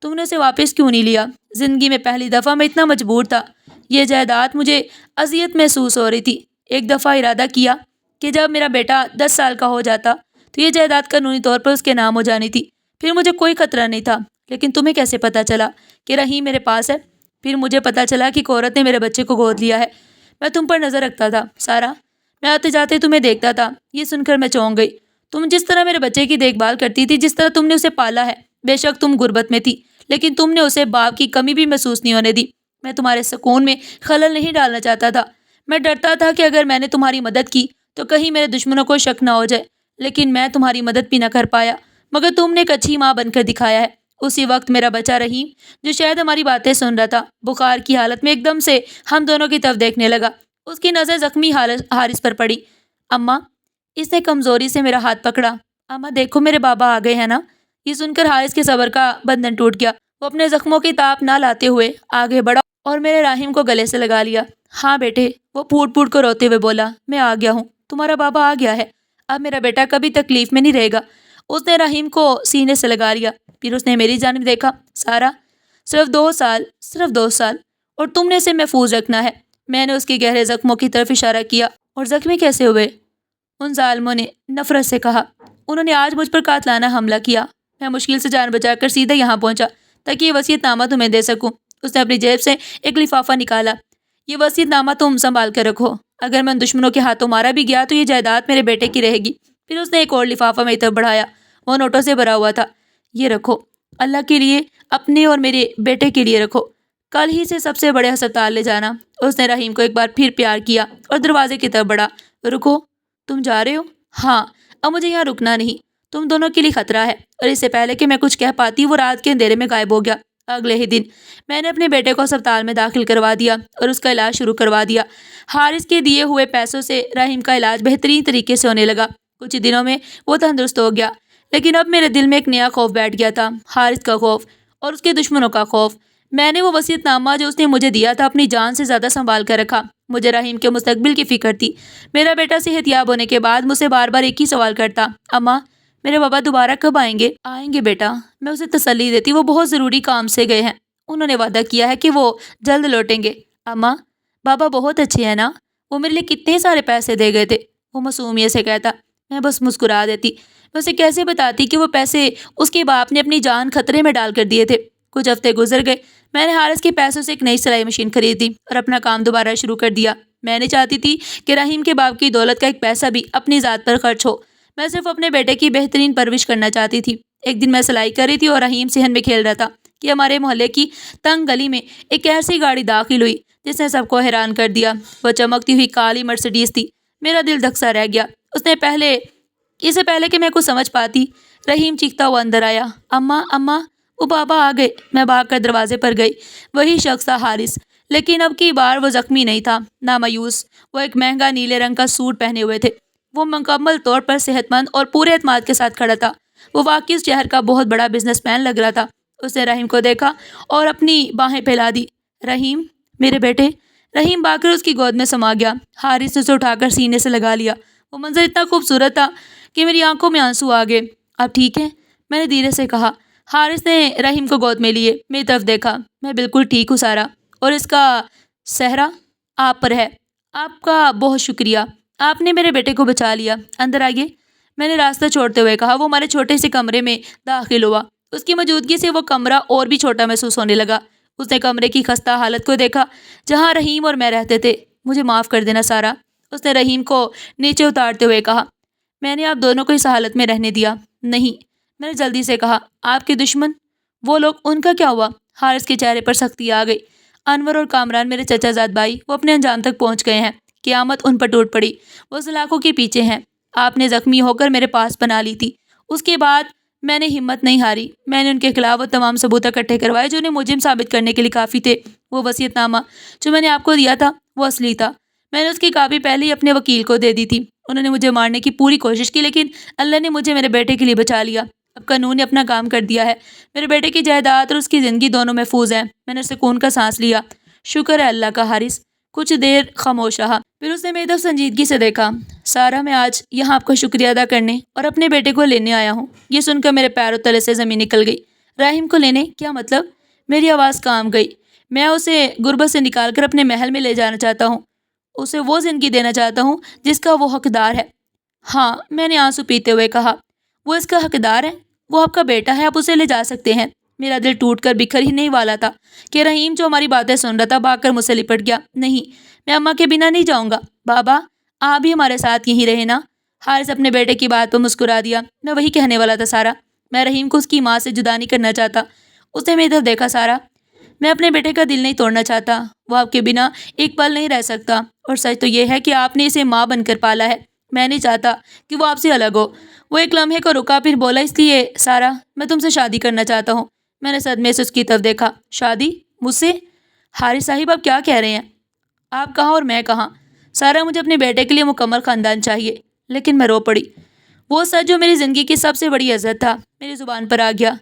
Speaker 1: تم نے اسے واپس کیوں نہیں لیا؟ زندگی میں پہلی دفعہ میں اتنا مجبور تھا۔ یہ جائیداد مجھے اذیت محسوس ہو رہی تھی۔ ایک دفعہ ارادہ کیا کہ جب میرا بیٹا 10 سال کا ہو جاتا تو یہ جائیداد قانونی طور پر اس کے نام ہو جانی تھی۔ پھر مجھے کوئی خطرہ نہیں تھا۔ لیکن تمہیں کیسے پتہ چلا کہ رحیم میرے پاس ہے؟ پھر مجھے پتہ چلا کہ ایک عورت نے میرے بچے کو گود لیا ہے۔ میں تم پر نظر رکھتا تھا سارا، میں آتے جاتے تمہیں دیکھتا تھا۔ یہ سن کر میں چونک گئی۔ تم جس طرح میرے بچے کی دیکھ بھال کرتی تھی، جس طرح تم نے اسے پالا ہے، بے شک تم غربت میں تھی لیکن تم نے اسے باپ کی کمی بھی محسوس نہیں ہونے دی۔ میں تمہارے سکون میں خلل نہیں ڈالنا چاہتا تھا۔ میں ڈرتا تھا کہ اگر میں نے تمہاری مدد کی تو کہیں میرے دشمنوں کو شک نہ ہو جائے، لیکن میں تمہاری مدد بھی نہ کر پایا، مگر تم نے ایک اچھی ماں بن کر دکھایا ہے۔ اسی وقت میرا بچہ رحیم، جو شاید ہماری باتیں سن رہا تھا، بخار کی حالت میں ایک دم سے ہم دونوں کی طرف دیکھنے لگا۔ اس کی نظر زخمی حارث پر پڑی۔ اماں، اس نے کمزوری سے میرا ہاتھ پکڑا۔ اماں دیکھو، میرے بابا آ گئے ہیں نا؟ یہ سن کر حارث کے صبر کا بندھن ٹوٹ گیا۔ وہ اپنے زخموں کی تاپ نہ لاتے ہوئے آگے بڑھا اور میرے رحیم کو گلے سے لگا لیا۔ ہاں بیٹے، وہ پھوٹ پھوٹ کر روتے ہوئے بولا، میں آ گیا ہوں، تمہارا بابا آ گیا ہے، اب میرا بیٹا کبھی تکلیف میں نہیں رہے گا۔ اس نے رحیم کو سینے سے لگا لیا، پھر اس نے میری جانب دیکھا۔ سارا، صرف 2 سال اور تم نے اسے محفوظ رکھنا ہے۔ میں نے اس کے گہرے زخموں کی طرف اشارہ کیا۔ اور زخمی کیسے ہوئے؟ ان ظالموں نے نفرت سے کہا۔ انہوں نے آج مجھ پر قاتلانہ حملہ کیا۔ میں مشکل سے جان بچا کر سیدھے یہاں پہنچا تاکہ یہ وصیت نامہ تمہیں دے سکوں۔ اس نے اپنی جیب سے ایک لفافہ نکالا۔ یہ وصیت نامہ تم سنبھال کر رکھو، اگر میں ان دشمنوں کے ہاتھوں مارا بھی گیا تو یہ جائیداد میرے بیٹے کی رہے گی۔ پھر اس نے ایک اور لفافہ میری طرف بڑھایا، وہ نوٹوں سے بھرا ہوا تھا۔ یہ رکھو، اللہ کے لیے، اپنے اور میرے بیٹے کے لیے رکھو، کل ہی سے سب سے بڑے ہسپتال لے جانا۔ اس نے رحیم کو ایک بار پھر پیار کیا اور دروازے کی طرف بڑھا۔ رکو، تم جا رہے ہو؟ ہاں، اب مجھے یہاں رکنا نہیں، تم دونوں کے لیے خطرہ ہے۔ اور اس سے پہلے کہ میں کچھ کہہ پاتی وہ رات کے اندھیرے میں غائب ہو گیا۔ اگلے ہی دن میں نے اپنے بیٹے کو ہسپتال میں داخل کروا دیا اور اس کا علاج شروع کروا دیا۔ حارث کے دیے ہوئے پیسوں سے رحیم کا علاج بہترین طریقے سے ہونے لگا۔ کچھ دنوں میں وہ تندرست ہو گیا، لیکن اب میرے دل میں ایک نیا خوف بیٹھ گیا تھا، حارث کا خوف اور اس کے دشمنوں کا خوف۔ میں نے وہ وصیت نامہ جو اس نے مجھے دیا تھا اپنی جان سے زیادہ سنبھال کر رکھا۔ مجھے رحیم کے مستقبل کی فکر تھی۔ میرا بیٹا صحت یاب ہونے کے بعد مجھ سے بار بار ایک ہی سوال کرتا، اماں، میرے بابا دوبارہ کب آئیں گے؟ آئیں گے بیٹا، میں اسے تسلی دیتی، وہ بہت ضروری کام سے گئے ہیں، انہوں نے وعدہ کیا ہے کہ وہ جلد لوٹیں گے۔ اماں، بابا بہت اچھے ہیں نا، وہ میرے لیے کتنے سارے پیسے دے گئے تھے، وہ معصومیت سے کہتا۔ میں بس مسکرا دیتی۔ میں اسے کیسے بتاتی کہ وہ پیسے اس کے باپ نے اپنی جان خطرے میں ڈال کر دیے تھے۔ کچھ ہفتے گزر گئے۔ میں نے حارث کے پیسوں سے ایک نئی سلائی مشین خریدی اور اپنا کام دوبارہ شروع کر دیا۔ میں نہیں چاہتی تھی کہ رحیم کے باپ کی دولت کا ایک پیسہ بھی اپنی ذات پر خرچ ہو۔ میں صرف اپنے بیٹے کی بہترین پرورش کرنا چاہتی تھی۔ ایک دن میں سلائی کر رہی تھی اور رحیم صحن میں کھیل رہا تھا کہ ہمارے محلے کی تنگ گلی میں ایک ایسی گاڑی داخل ہوئی جس نے سب کو حیران کر دیا۔ وہ چمکتی ہوئی کالی مرسیڈیز تھی۔ میرا دل دھک سا رہ گیا۔ اس سے پہلے کہ میں کچھ سمجھ پاتی، رحیم چیختا ہوا اندر آیا، اماں، اماں، وہ بابا آ گئے۔ میں بھاگ کر دروازے پر گئی۔ وہی شخص تھا، حارث، لیکن اب کی بار وہ زخمی نہیں تھا، نہ مایوس۔ وہ ایک مہنگا نیلے رنگ کا سوٹ پہنے ہوئے تھے۔ وہ مکمل طور پر صحت مند اور پورے اعتماد کے ساتھ کھڑا تھا۔ وہ واقعی اس شہر کا بہت بڑا بزنس مین لگ رہا تھا۔ اس نے رحیم کو دیکھا اور اپنی باہیں پھیلا دی۔ رحیم، میرے بیٹے۔ رحیم بھاگ کر اس کی گود میں سما گیا۔ حارث نے اسے اٹھا کر سینے سے لگا لیا۔ وہ منظر اتنا خوبصورت تھا کہ میری آنکھوں میں آنسو آ گئے۔ اب ٹھیک ہے؟ میں نے دھیرے سے کہا۔ حارث نے رحیم کو گود میں لیے، میری طرف دیکھا۔ میں بالکل ٹھیک ہوں سارا، اور اس کا صحرا آپ پر ہے۔ آپ کا بہت شکریہ، آپ نے میرے بیٹے کو بچا لیا۔ اندر آئیے، میں نے راستہ چھوڑتے ہوئے کہا۔ وہ ہمارے چھوٹے سے کمرے میں داخل ہوا۔ اس کی موجودگی سے وہ کمرہ اور بھی چھوٹا محسوس ہونے لگا۔ اس نے کمرے کی خستہ حالت کو دیکھا جہاں رحیم اور میں رہتے تھے۔ مجھے معاف کر دینا سارا، اس نے رحیم کو نیچے اتارتے ہوئے کہا۔ میں نے آپ دونوں کو اس حالت میں رہنے دیا نہیں، میں نے جلدی سے کہا۔ آپ کے دشمن؟ وہ لوگ، ان کا کیا ہوا؟ حارث کے چہرے پر سختی آ گئی۔ انور اور کامران میرے چچا زاد بھائی، وہ اپنے انجام تک پہنچ گئے ہیں، قیامت ان پر ٹوٹ پڑی، وہ سلاخوں کے پیچھے ہیں۔ آپ نے زخمی ہو کر میرے پاس بنا لی تھی۔ اس کے بعد میں نے ہمت نہیں ہاری، میں نے ان کے خلاف وہ تمام ثبوت اکٹھے کروائے جو انہیں مجرم ثابت کرنے کے لیے کافی تھے۔ وہ وصیت نامہ جو میں نے آپ کو دیا تھا وہ اصلی تھا، میں نے اس کی کاپی پہلے ہی اپنے وکیل کو دے دی تھی۔ انہوں نے مجھے مارنے کی پوری کوشش کی، لیکن اللہ نے مجھے میرے بیٹے کے لیے بچا لیا۔ اب قانون نے اپنا کام کر دیا ہے، میرے بیٹے کی جائیداد اور اس کی زندگی دونوں محفوظ ہیں۔ میں نے سکون کا سانس لیا۔ شکر ہے اللہ کا۔ حارث کچھ دیر خاموش رہا، پھر اس نے میری طرف سنجیدگی سے دیکھا۔ سارا، میں آج یہاں آپ کا شکریہ ادا کرنے اور اپنے بیٹے کو لینے آیا ہوں۔ یہ سن کر میرے پیروں تلے سے زمین نکل گئی۔ راہیم کو لینے؟ کیا مطلب؟ میری آواز کام گئی۔ میں اسے غربت سے نکال کر اپنے محل میں لے جانا چاہتا ہوں، اسے وہ زندگی دینا چاہتا ہوں جس کا وہ حقدار ہے۔ ہاں، میں نے آنسو پیتے ہوئے کہا۔ وہ اس کا حقدار ہے؟ وہ آپ کا بیٹا ہے، آپ اسے لے جا سکتے ہیں۔ میرا دل ٹوٹ کر بکھر ہی نہیں والا تھا کہ رحیم جو ہماری باتیں سن رہا تھا بھاگ کر مجھ سے لپٹ گیا۔ نہیں، میں اماں کے بنا نہیں جاؤں گا۔ بابا، آپ بھی ہمارے ساتھ یہیں رہے نا؟ حارث اپنے بیٹے کی بات پر مسکرا دیا۔ میں وہی کہنے والا تھا سارا، میں رحیم کو اس کی ماں سے جدا نہیں کرنا چاہتا۔ اس نے میری طرف دیکھا۔ سارا، میں اپنے بیٹے کا دل نہیں توڑنا چاہتا، وہ آپ کے بنا ایک پل نہیں رہ سکتا، اور سچ تو یہ ہے کہ آپ نے اسے ماں بن کر پالا ہے۔ میں نہیں چاہتا کہ وہ آپ سے الگ ہو۔ وہ ایک لمحے کو رکا، پھر بولا، اس لیے سارا، میں تم سے شادی کرنا چاہتا ہوں۔ میں نے صدمے سے اس کی طرف دیکھا۔ شادی؟ مجھ سے؟ حارث صاحب، آپ کیا کہہ رہے ہیں؟ آپ کہاں اور میں کہاں؟ سارا، مجھے اپنے بیٹے کے لیے مکمل خاندان چاہیے۔ لیکن میں رو پڑی۔ وہ سچ جو میری زندگی کی سب سے بڑی عزت تھا میری زبان پر آ گیا۔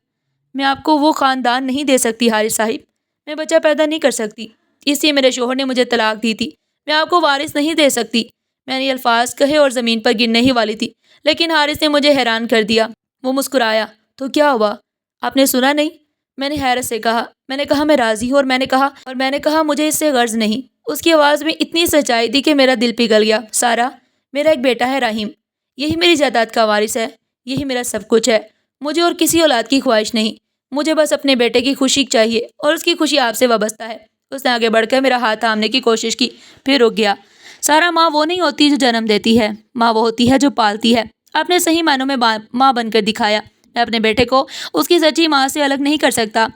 Speaker 1: میں آپ کو وہ خاندان نہیں دے سکتی حارث صاحب، میں بچہ پیدا نہیں کر سکتی، اس لیے میرے شوہر نے مجھے طلاق دی تھی۔ میں آپ کو وارث نہیں دے سکتی۔ میں نے یہ الفاظ کہے اور زمین پر گرنے ہی والی تھی، لیکن حارث نے مجھے حیران کر دیا۔ وہ مسکرایا۔ تو کیا ہوا؟ آپ نے سنا نہیں؟ میں نے حیرت سے کہا۔ میں نے کہا میں راضی ہوں، اور میں نے کہا مجھے اس سے غرض نہیں۔ اس کی آواز میں اتنی سچائی تھی کہ میرا دل پگھل گیا۔ سارا، میرا ایک بیٹا ہے رحیم، یہی میری جائیداد کا وارث ہے، یہی میرا سب کچھ ہے۔ مجھے اور کسی اولاد کی خواہش نہیں، مجھے بس اپنے بیٹے کی خوشی چاہیے، اور اس کی خوشی آپ سے وابستہ ہے۔ اس نے آگے بڑھ کر میرا ہاتھ تھامنے کی کوشش کی، پھر رک گیا۔ سارا، ماں وہ نہیں ہوتی جو جنم دیتی ہے، ماں وہ ہوتی ہے جو پالتی ہے۔ آپ نے صحیح معنوں میں ماں بن کر دکھایا۔ میں اپنے بیٹے کو اس کی سچی ماں سے الگ نہیں کر سکتا۔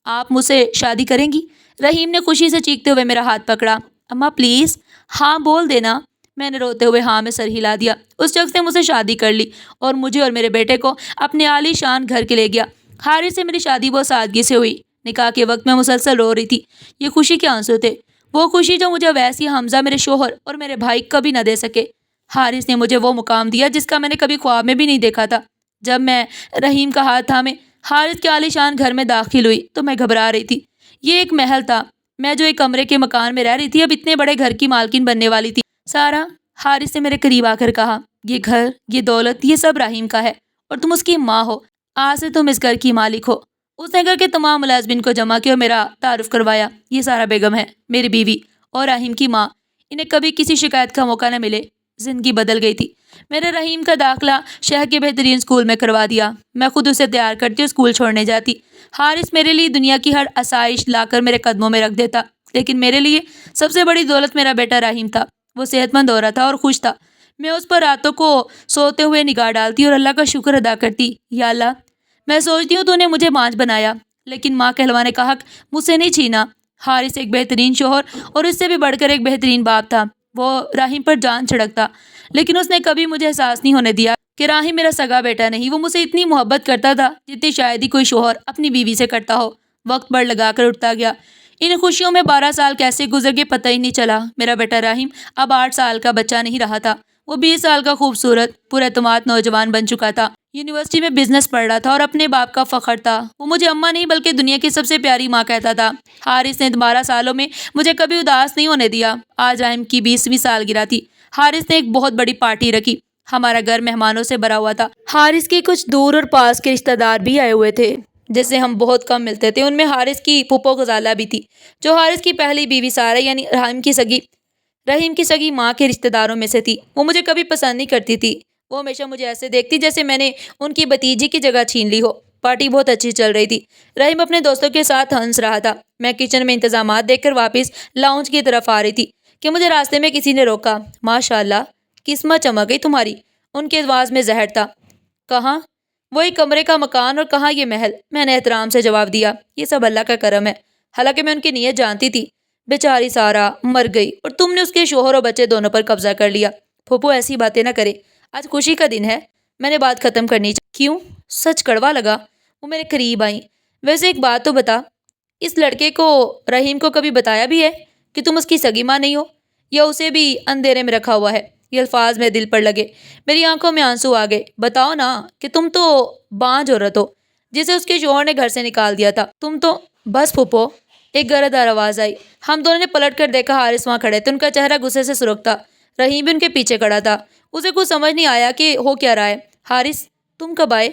Speaker 1: آپ مجھ سے شادی کریں گی؟ رحیم نے خوشی سے چیختے ہوئے میرا ہاتھ پکڑا۔ اماں پلیز، ہاں بول دینا۔ میں نے روتے ہوئے ہاں میں سر ہلا دیا۔ اس شخص نے مجھ سے شادی کر لی اور مجھے اور میرے بیٹے کو اپنے عالی شان گھر کے لے گیا۔ حارث سے میری شادی بہت سادگی سے ہوئی۔ نکاح کے وقت میں مسلسل رو رہی تھی۔ یہ خوشی کے آنسو تھے، وہ خوشی جو مجھے ویسی حمزہ، میرے شوہر اور میرے بھائی کبھی نہ دے سکے۔ حارث نے مجھے وہ مقام دیا جس کا میں نے کبھی خواب میں بھی نہیں دیکھا تھا۔ جب میں رحیم کا ہاتھ تھامے حارث کے عالی شان گھر میں داخل ہوئی تو میں گھبرا رہی تھی۔ یہ ایک محل تھا، میں جو ایک کمرے کے مکان میں رہ رہی تھی اب اتنے بڑے گھر کی مالکن بننے والی تھی۔ سارا، حارث نے میرے قریب آ کر کہا، یہ گھر، یہ دولت، یہ سب رحیم کا ہے، اور تم اس کی ماں ہو۔ آج سے تم اس گھر کی مالک ہو۔ اس نے گھر کے تمام ملازمین کو جمع کیا اور میرا تعارف کروایا۔ یہ سارا بیگم ہے، میری بیوی اور رحیم کی ماں۔ انہیں کبھی کسی شکایت کا موقع نہ ملے۔ زندگی بدل گئی تھی۔ میں نے رحیم کا داخلہ شہر کے بہترین اسکول میں کروا دیا۔ میں خود اسے تیار کرتی اور اسکول چھوڑنے جاتی۔ حارث میرے لیے دنیا کی ہر آسائش لا کر میرے قدموں میں رکھ دیتا، لیکن میرے لیے سب سے بڑی دولت میرا بیٹا رحیم تھا۔ وہ صحت مند ہو رہا تھا اور خوش تھا۔ میں اس پر راتوں کو سوتے ہوئے نگاہ ڈالتی اور اللہ کا شکر ادا کرتی، یا اللہ، میں سوچتی ہوں تو نے مجھے ماں بنایا، لیکن ماں کہلوانے کا حق مجھ سے نہیں چھینا۔ حارث ایک بہترین شوہر اور اس سے بھی بڑھ کر ایک بہترین باپ تھا۔ وہ رحیم پر جان چھڑکتا، لیکن اس نے کبھی مجھے احساس نہیں ہونے دیا کہ رحیم میرا سگا بیٹا نہیں۔ وہ مجھ سے اتنی محبت کرتا تھا جتنی شاید ہی کوئی شوہر اپنی بیوی سے کرتا ہو۔ وقت بڑھ لگا کر اٹھتا گیا۔ ان خوشیوں میں 12 سال کیسے گزر گئے پتہ ہی نہیں چلا۔ میرا بیٹا رحیم اب 8 سال کا بچہ نہیں رہا تھا، وہ 20 سال کا خوبصورت پراعتماد نوجوان بن چکا تھا۔ یونیورسٹی میں بزنس پڑھ رہا تھا اور اپنے باپ کا فخر تھا۔ وہ مجھے اماں نہیں بلکہ دنیا کی سب سے پیاری ماں کہتا تھا۔ حارث نے 12 سالوں میں مجھے کبھی اداس نہیں ہونے دیا۔ آج رحیم کی 20ویں سالگرہ تھی۔ حارث نے ایک بہت بڑی پارٹی رکھی۔ ہمارا گھر مہمانوں سے بھرا ہوا تھا۔ حارث کے کچھ دور اور پاس کے رشتہ دار بھی آئے ہوئے تھے جس سے ہم بہت کم ملتے تھے۔ ان میں حارث کی پھپھو غزالہ بھی تھی، جو حارث کی پہلی بیوی سارہ یعنی رحیم کی سگی ماں کے رشتہ داروں میں سے تھی۔ وہ مجھے کبھی پسند نہیں کرتی تھی، وہ ہمیشہ مجھے ایسے دیکھتی جیسے میں نے ان کی بھتیجی کی جگہ چھین لی ہو۔ پارٹی بہت اچھی چل رہی تھی۔ رحیم اپنے دوستوں کے ساتھ ہنس رہا تھا۔ میں کچن میں انتظامات دیکھ کر واپس لاؤنج کی طرف آ رہی تھی کہ مجھے راستے میں کسی نے روکا۔ ماشاء اللہ، قسمت چمک گئی تمہاری، ان کی آواز میں زہر تھا۔ کہاں؟ وہی کمرے کا مکان اور کہاں یہ محل؟ میں نے احترام سے جواب دیا۔ یہ سب اللہ کا کرم ہے۔ حالانکہ میں ان کی نیت جانتی تھی۔ بیچاری سارا مر گئی اور تم نے اس کے شوہر اور بچے دونوں پر قبضہ کر لیا۔ پھوپھو ایسی باتیں نہ کرے، آج خوشی کا دن ہے۔ میں نے بات ختم کرنی چاہی۔ کیوں؟ سچ کڑوا لگا۔ وہ میرے قریب آئیں۔ ویسے ایک بات تو بتا، اس لڑکے کو، رحیم کو کبھی بتایا بھی ہے کہ تم اس کی سگی ماں نہیں ہو، یا اسے بھی اندھیرے میں رکھا ہوا ہے؟ یہ الفاظ میرے دل پر لگے، میری آنکھوں میں آنسو آ گئے۔ بتاؤ نا کہ تم تو بانجھ عورت ہو جسے اس کے شوہر نے گھر سے نکال دیا تھا۔ تم تو… بس پھوپھو، ایک گردار آواز آئی۔ ہم دونوں نے پلٹ کر دیکھا، حارث وہاں کھڑے تھے۔ ان کا چہرہ غصے سے سرخ تھا۔ رحیم بھی ان کے پیچھے کھڑا تھا۔ اسے کچھ سمجھ نہیں آیا کہ ہو کیا رہا ہے۔ حارث، تم کب آئے؟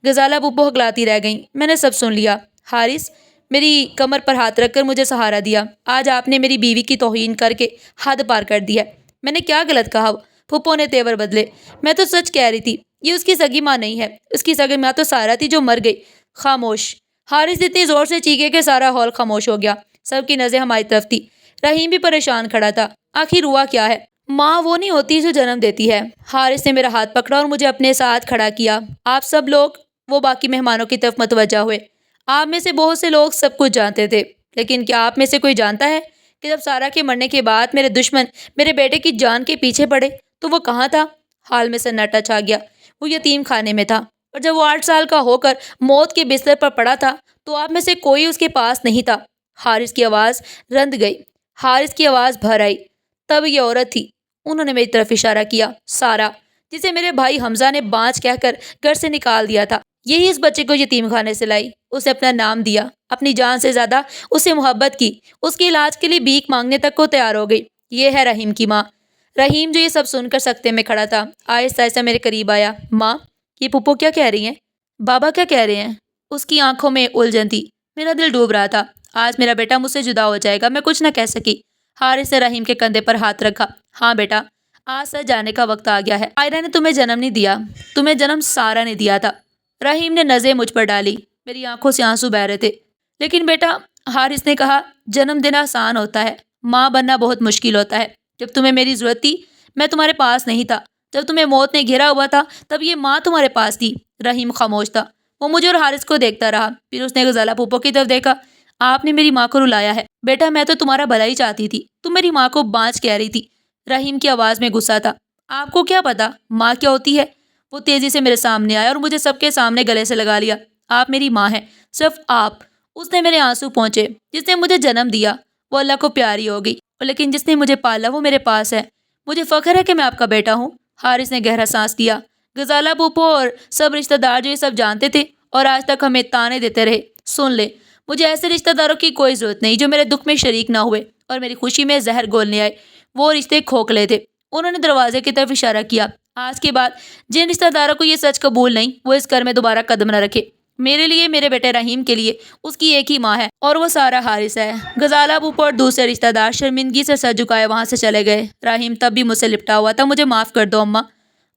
Speaker 1: غزالہ پھوپھو ہکلاتی رہ گئیں۔ میں نے سب سن لیا۔ حارث میری کمر پر ہاتھ رکھ کر مجھے سہارا دیا۔ آج آپ نے میری بیوی کی توہین کر کے حد پار کر دی ہے۔ میں نے کیا غلط کہا؟ پھوپھو نے تیور بدلے۔ میں تو سچ کہہ رہی تھی، یہ اس کی سگی ماں نہیں ہے۔ اس کی سگی ماں تو سارا تھی جو مر گئی۔ خاموش! حارث اتنی زور سے چیخے کہ سارا ہال خاموش ہو گیا۔ سب کی نظریں ہماری طرف تھی۔ رحیم بھی پریشان کھڑا تھا۔ آخر ہوا کیا ہے؟ ماں وہ نہیں ہوتی جو جنم دیتی ہے۔ حارث نے میرا ہاتھ پکڑا اور مجھے اپنے ساتھ کھڑا کیا۔ آپ سب لوگ… وہ باقی مہمانوں کی طرف متوجہ ہوئے۔ آپ میں سے بہت سے لوگ سب کچھ جانتے تھے، لیکن کیا آپ میں سے کوئی جانتا ہے کہ جب سارا کے مرنے کے بعد میرے دشمن میرے بیٹے کی جان کے پیچھے پڑے تو وہ کہاں تھا؟ حال میں سناٹا چھا گیا۔ وہ یتیم خانے میں تھا، اور جب وہ 8 سال کا ہو کر موت کے بستر پر پڑا تھا تو آپ میں سے کوئی اس کے پاس نہیں تھا۔ حارث کی آواز رند گئی۔ حارث کی آواز بھر آئی۔ تب یہ عورت تھی۔ انہوں نے میری طرف اشارہ کیا۔ سارا، جسے میرے بھائی حمزہ نے بانجھ کہہ کر گھر سے نکال دیا تھا، یہی اس بچے کو یتیم خانے سے لائی۔ اسے اپنا نام دیا، اپنی جان سے زیادہ اسے محبت کی، اس کے علاج کے لیے بھیک مانگنے تک کو تیار ہو گئی۔ یہ ہے رحیم کی ماں۔ رحیم جو یہ سب سن کر سکتے میں کھڑا تھا، آہستہ آہستہ میرے قریب آیا۔ ماں، یہ پھوپھو کیا کہہ رہی ہیں؟ بابا کیا کہہ رہے ہیں؟ اس کی آنکھوں میں الجھن تھی۔ میرا دل ڈوب رہا تھا۔ آج میرا بیٹا مجھ سے جدا ہو جائے گا۔ میں کچھ نہ کہہ سکی۔ حارث نے رحیم کے کندھے پر ہاتھ رکھا۔ ہاں بیٹا، آج سچ جانے کا وقت آ گیا ہے۔ آئرہ نے تمہیں جنم نہیں دیا، تمہیں جنم سارا نے دیا تھا۔ رحیم نے نظریں مجھ پر ڈالی۔ میری آنکھوں سے آنسو بہہ رہے تھے۔ لیکن بیٹا، حارث نے کہا، جنم دینا آسان ہوتا ہے، ماں بننا بہت مشکل ہوتا ہے۔ جب تمہیں میری ضرورت تھی، میں تمہارے پاس نہیں تھا۔ جب تمہیں موت نے گھیرا ہوا تھا، تب یہ ماں تمہارے پاس تھی۔ رحیم خاموش تھا۔ وہ مجھے اور حارث کو دیکھتا رہا، پھر اس نے غزالہ پھوپھو کی طرف دیکھا۔ آپ نے میری ماں کو رلایا ہے۔ بیٹا، میں تو تمہارا بھلا ہی چاہتی تھی، تم میری ماں کو بانجھ کہہ رہی تھی۔ رحیم کی آواز میں غصہ تھا۔ آپ کو کیا پتا ماں کیا ہوتی ہے؟ وہ تیزی سے میرے سامنے آیا اور مجھے سب کے سامنے گلے سے لگا لیا۔ آپ میری ماں ہیں، صرف آپ۔ اس نے میرے آنسو پہنچے۔ جس نے مجھے جنم دیا وہ اللہ کو پیاری ہوگی، لیکن جس نے مجھے پالا وہ میرے پاس ہے۔ مجھے فخر ہے کہ میں آپ کا بیٹا ہوں۔ حارث نے گہرا سانس لیا۔ غزالہ پھوپھو اور سب رشتہ دار جو یہ سب جانتے تھے اور آج تک ہمیں تانے دیتے رہے، سن لے، مجھے ایسے رشتہ داروں کی کوئی ضرورت نہیں جو میرے دکھ میں شریک نہ ہوئے اور میری خوشی میں زہر گھولنے آئے۔ وہ رشتے کھوکھلے تھے۔ انہوں نے دروازے کی طرف اشارہ کیا۔ آج کے بعد جن رشتہ داروں کو یہ سچ قبول نہیں، وہ اس گھر میں دوبارہ قدم نہ رکھے۔ میرے لیے، میرے بیٹے رحیم کے لیے، اس کی ایک ہی ماں ہے اور وہ سارا حارث ہے۔ غزالہ پھوپھو اور دوسرے رشتہ دار شرمندگی سے سر جھکائے وہاں سے چلے گئے۔ رحیم تب بھی مجھ سے لپٹا ہوا تھا۔ مجھے معاف کر دو اماں۔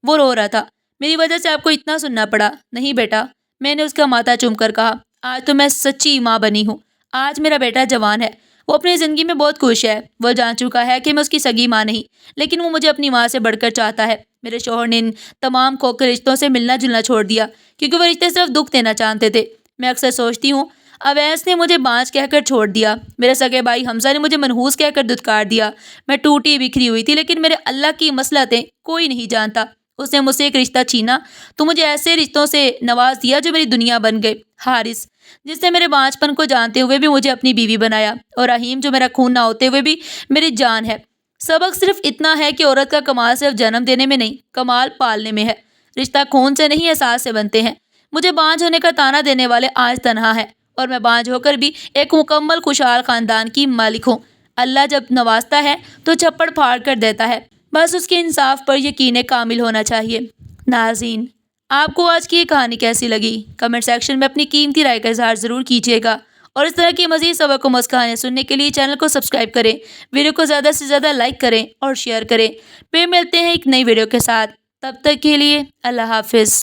Speaker 1: وہ رو رہا تھا۔ میری وجہ سے آپ کو اتنا سننا پڑا۔ نہیں بیٹا، میں نے اس کا ماتھا چوم کر کہا، آج تو میں سچی ماں بنی ہوں۔ آج میرا بیٹا جوان ہے، وہ اپنی زندگی میں بہت خوش ہے۔ وہ جان چکا ہے کہ میں اس کی سگی ماں نہیں، لیکن وہ مجھے اپنی ماں سے بڑھ کر چاہتا ہے۔ میرے شوہر نے ان تمام کھوکھلے رشتوں سے ملنا جلنا چھوڑ دیا کیونکہ وہ رشتے صرف دکھ دینا چاہتے تھے۔ میں اکثر سوچتی ہوں، اویس نے مجھے بانجھ کہہ کر چھوڑ دیا، میرے سگے بھائی حمزہ نے مجھے منحوس کہہ کر دھتکار دیا۔ میں ٹوٹی بکھری ہوئی تھی، لیکن میرے اللہ کی مصلحتیں کوئی نہیں جانتا۔ اس نے مجھ سے ایک رشتہ چھینا تو مجھے ایسے رشتوں سے نواز دیا جو میری دنیا بن گئے۔ حارث، جس نے میرے بانجھ پن کو جانتے ہوئے بھی مجھے اپنی بیوی بنایا، اور رحیم جو میرا خون نہ ہوتے ہوئے بھی میری جان ہے۔ سبق صرف اتنا ہے کہ عورت کا کمال صرف جنم دینے میں نہیں، کمال پالنے میں ہے۔ رشتہ خون سے نہیں، احساس سے بنتے ہیں۔ مجھے بانجھ ہونے کا تانا دینے والے آج تنہا ہے، اور میں بانجھ ہو کر بھی ایک مکمل خوشحال خاندان کی مالک ہوں۔ اللہ جب نوازتا ہے تو چھپڑ پھاڑ کر دیتا ہے، بس اس کے انصاف پر یقین کامل ہونا چاہیے۔ ناظرین، آپ کو آج کی یہ کہانی کیسی لگی؟ کمنٹ سیکشن میں اپنی قیمتی رائے کا اظہار ضرور کیجیے گا، اور اس طرح کی مزید سبق و مزید کہانیاں سننے کے لیے چینل کو سبسکرائب کریں، ویڈیو کو زیادہ سے زیادہ لائک کریں اور شیئر کریں۔ پھر ملتے ہیں ایک نئی ویڈیو کے ساتھ، تب تک کے لیے اللہ حافظ۔